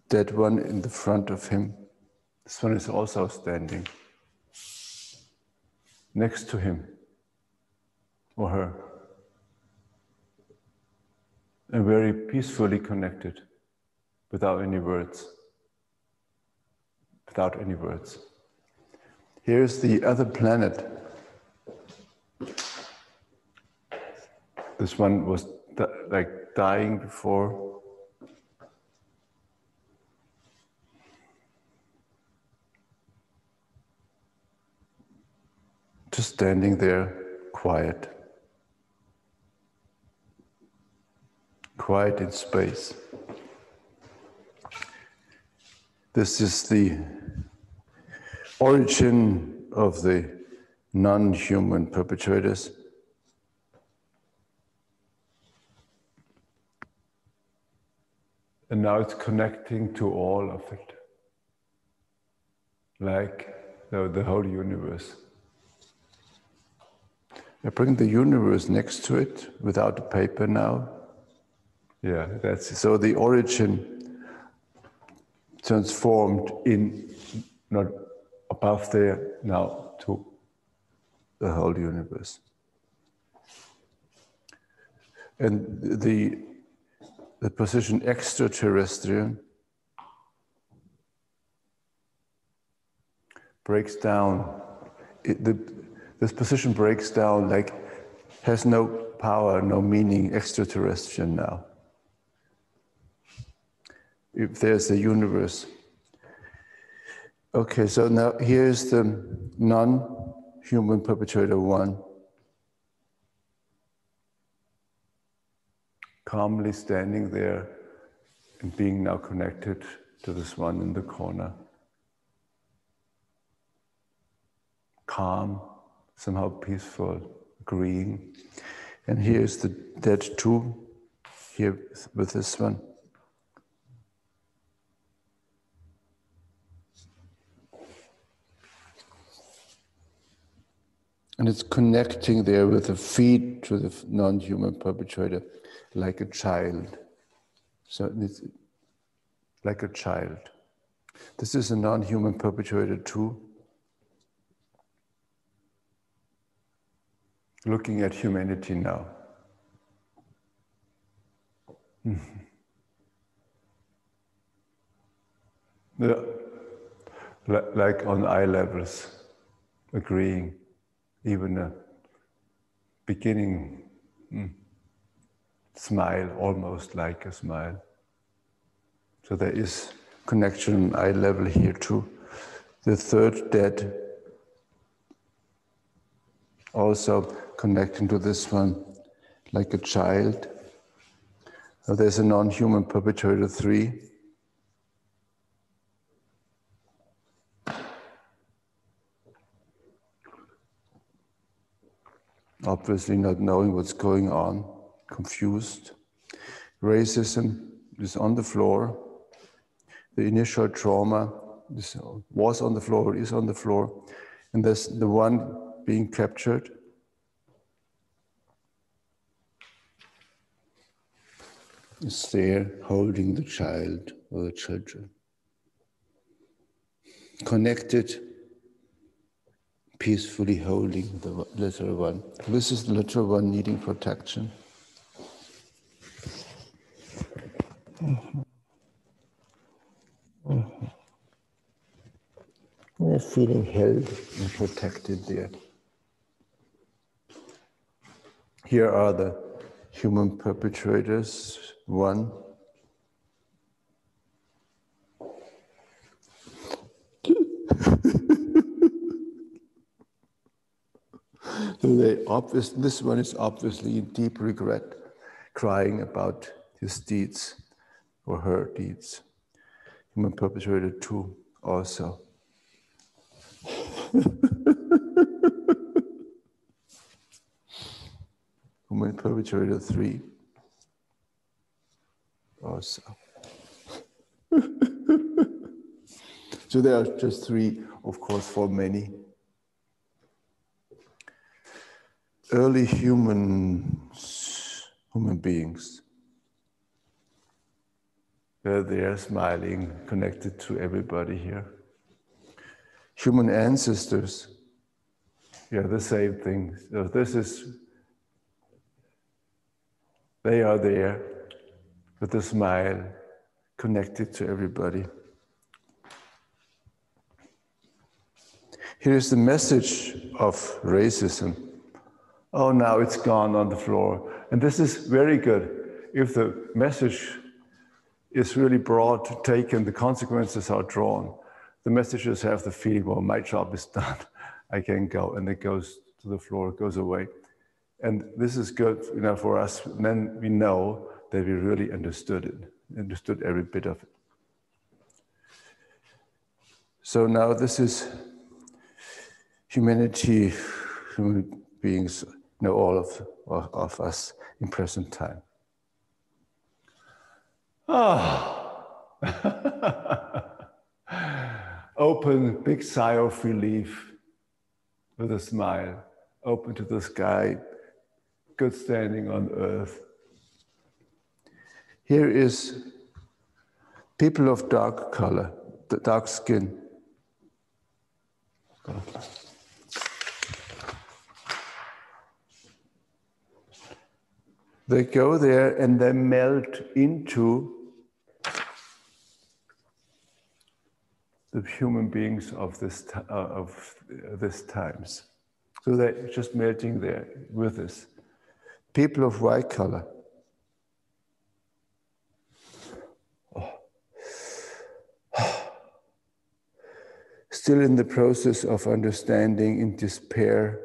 dead one in the front of him. This one is also standing next to him or her, and very peacefully connected without any words. Without any words. Here's the other planet. This one was like dying before. Just standing there, quiet. Quiet in space. This is the origin of the non-human perpetrators. And now it's connecting to all of it, like the whole universe. I bring the universe next to it without the paper now. Yeah, that's so the origin transformed in, not above there, now to the whole universe. And the position extraterrestrial breaks down. This position breaks down, like has no power, no meaning, extraterrestrial now. If there's a universe. Okay, so now here's the non-human perpetrator one. Calmly standing there and being now connected to this one in the corner. Calm, somehow peaceful, agreeing. And here's the dead two, here with this one. And it's connecting there with the feet to the non-human perpetrator, like a child. So it's like a child. This is a non-human perpetrator too. Looking at humanity now. Yeah. Like on eye levels, agreeing, even a beginning smile, almost like a smile. So there is connection on eye level here too. The third dead, also connecting to this one like a child. So there's a non-human perpetrator 3. Obviously not knowing what's going on, confused. Racism is on the floor. The initial trauma was on the floor, is on the floor. And there's the one being captured. Is there holding the child or the children. Connected peacefully holding the little one. This is the little one needing protection. They're feeling held and protected there. Here are the human perpetrators. One. So this one is obviously in deep regret, crying about his deeds or her deeds. Human perpetrator 2 also. Human perpetrator 3 also. So there are just 3, of course, for many. Early human beings. They are smiling, connected to everybody here. Human ancestors, yeah, the same thing. So they are there with a smile, connected to everybody. Here is the message of racism. Oh, now it's gone on the floor. And this is very good. If the message is really broad, taken, the consequences are drawn. The messages have the feeling, well, my job is done. I can go. And it goes to the floor, it goes away. And this is good, for us. Then we know that we really understood it, understood every bit of it. So now this is humanity, human beings, all of us in present time. Open, big sigh of relief with a smile, open to the sky, good standing on earth. Here is people of dark color, the dark skin. They go there and they melt into the human beings of this times. So they're just melting there with us. People of white color. Still in the process of understanding, in despair,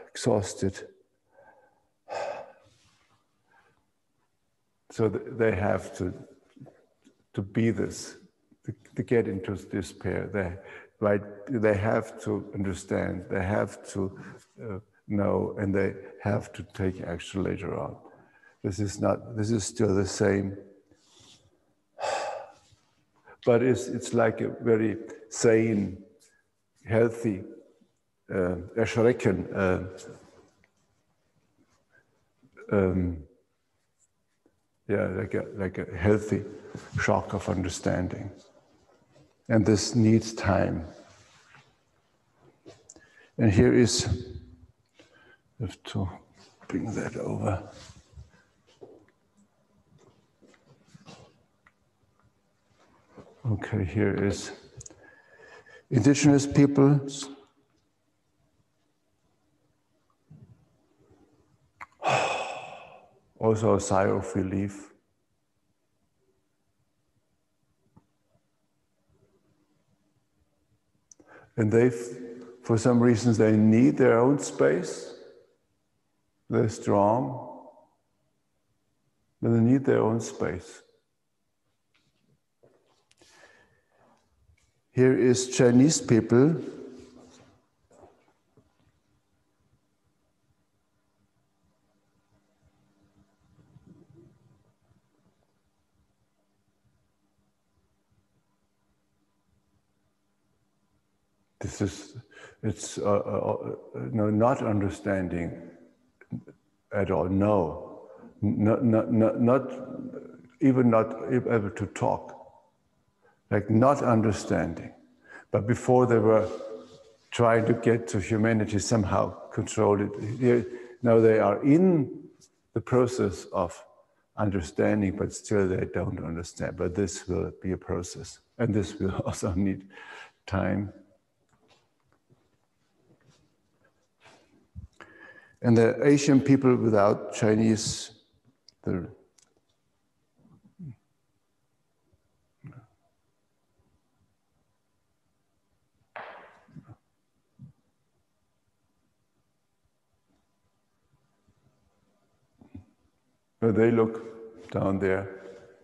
exhausted. So they have to be this, to get into despair. They have to understand, they have to know, and they have to take action later on. This is still the same. But it's like a very sane, healthy, erschrecken, like a healthy shock of understanding. And this needs time. And here is, I have to bring that over. Okay, here is indigenous peoples. Also a sigh of relief. And for some reasons, they need their own space. They're strong, but they need their own space. Here is Chinese people. It's not understanding at all. No, not even able to talk. Like not understanding. But before they were trying to get to humanity, somehow control it. Now they are in the process of understanding, but still they don't understand. But this will be a process, and this will also need time. And the Asian people without Chinese, they look down there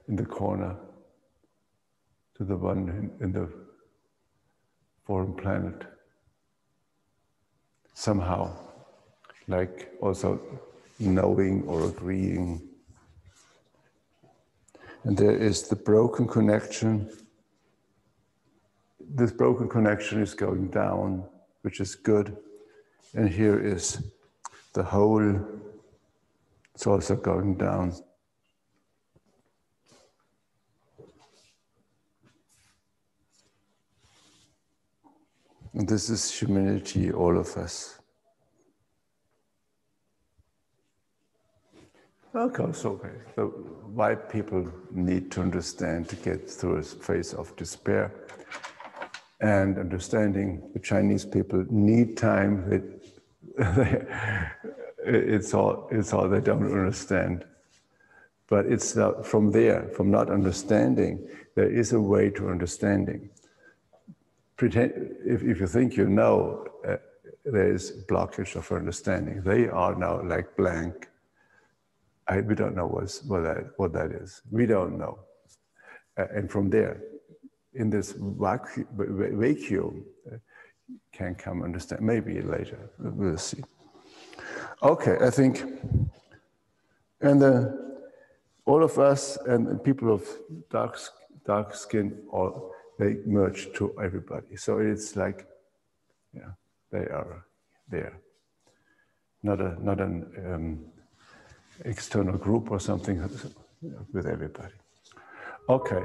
in the corner to the one in the foreign planet. Somehow, like also knowing or agreeing. And there is the broken connection. This broken connection is going down, which is good. And here is the whole, it's also going down. And this is humanity, all of us. Okay, so the white people need to understand to get through a phase of despair. And understanding the Chinese people need time. It's all they don't understand. But it's from there, from not understanding, there is a way to understanding. Pretend, if you think you know, there is blockage of understanding. They are now like blank. We don't know what that is. We don't know. And from there, in this vacuum, can come understand. Maybe later, we'll see. Okay, I think, and all of us and people of dark skin, they merge to everybody. So it's like, yeah, they are there. Not an external group or something, with everybody. Okay.